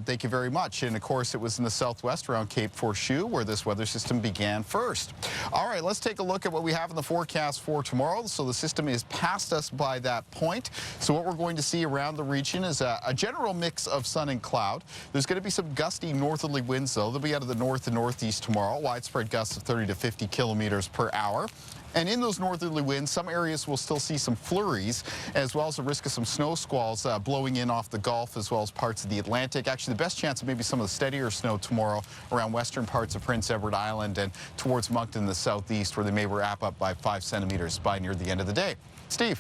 Thank you very much. And, of course, it was in the southwest around Cape Forshue where this weather system began first. All right, let's take a look at what we have in the forecast for tomorrow. So the system is past us by that point. So what we're going to see around the region is a general mix of sun and cloud. There's going to be some gusty northerly winds, though. They'll be out of the north and northeast tomorrow. Widespread gusts of 30 to 50 kilometers per hour. And in those northerly winds, some areas will still see some flurries, as well as a risk of some snow squalls blowing in off the Gulf, as well as parts of the Atlantic. Actually, the best chance of maybe some of the steadier snow tomorrow around western parts of Prince Edward Island and towards Moncton in the southeast, where they may wrap up by 5 centimeters by near the end of the day. Steve.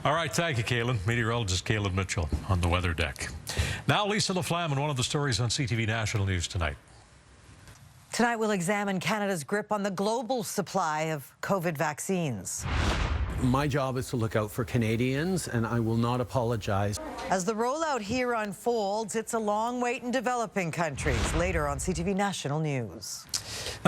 All right, thank you, Kalen. Meteorologist Kalen Mitchell on the weather deck. Now, Lisa LaFlamme and one of the stories on CTV National News tonight. Tonight, we'll examine Canada's grip on the global supply of COVID vaccines. My job is to look out for Canadians, and I will not apologize. As the rollout here unfolds, it's a long wait in developing countries. Later on CTV National News.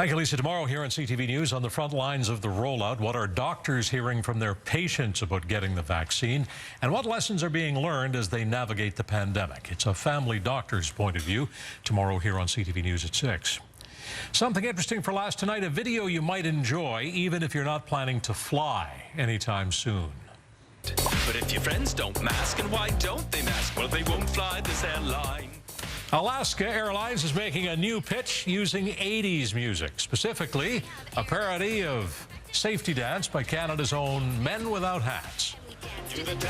Thank you, Lisa. Tomorrow here on CTV News, on the front lines of the rollout, what are doctors hearing from their patients about getting the vaccine, and what lessons are being learned as they navigate the pandemic? It's a family doctor's point of view. Tomorrow here on CTV News at 6. Something interesting for last tonight, a video you might enjoy, even if you're not planning to fly anytime soon. But if your friends don't mask, and why don't they mask? Well, they won't fly this airline. Alaska Airlines is making a new pitch using 80s music, specifically a parody of Safety Dance by Canada's own Men Without Hats.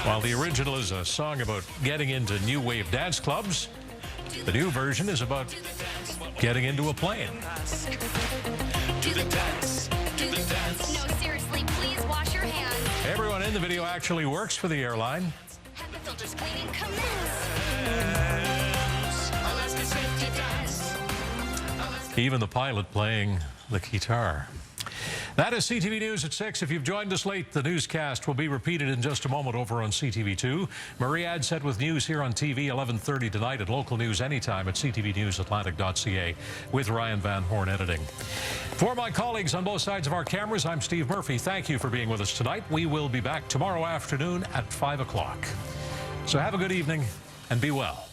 While the original is a song about getting into new wave dance clubs, the new version is about getting into a plane. Do the dance, do the dance. No, seriously, please wash your hands. Everyone in the video actually works for the airline. Have the filters cleaning commence. Even the pilot playing the guitar. That is CTV News at 6. If you've joined us late, the newscast will be repeated in just a moment over on CTV2. Marie Adset with news here on TV 11:30 tonight, and local news anytime at ctvnewsatlantic.ca with Ryan Van Horn editing. For my colleagues on both sides of our cameras, I'm Steve Murphy. Thank you for being with us tonight. We will be back tomorrow afternoon at 5 o'clock. So have a good evening and be well.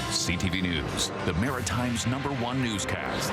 CTV News, the Maritime's #1 newscast.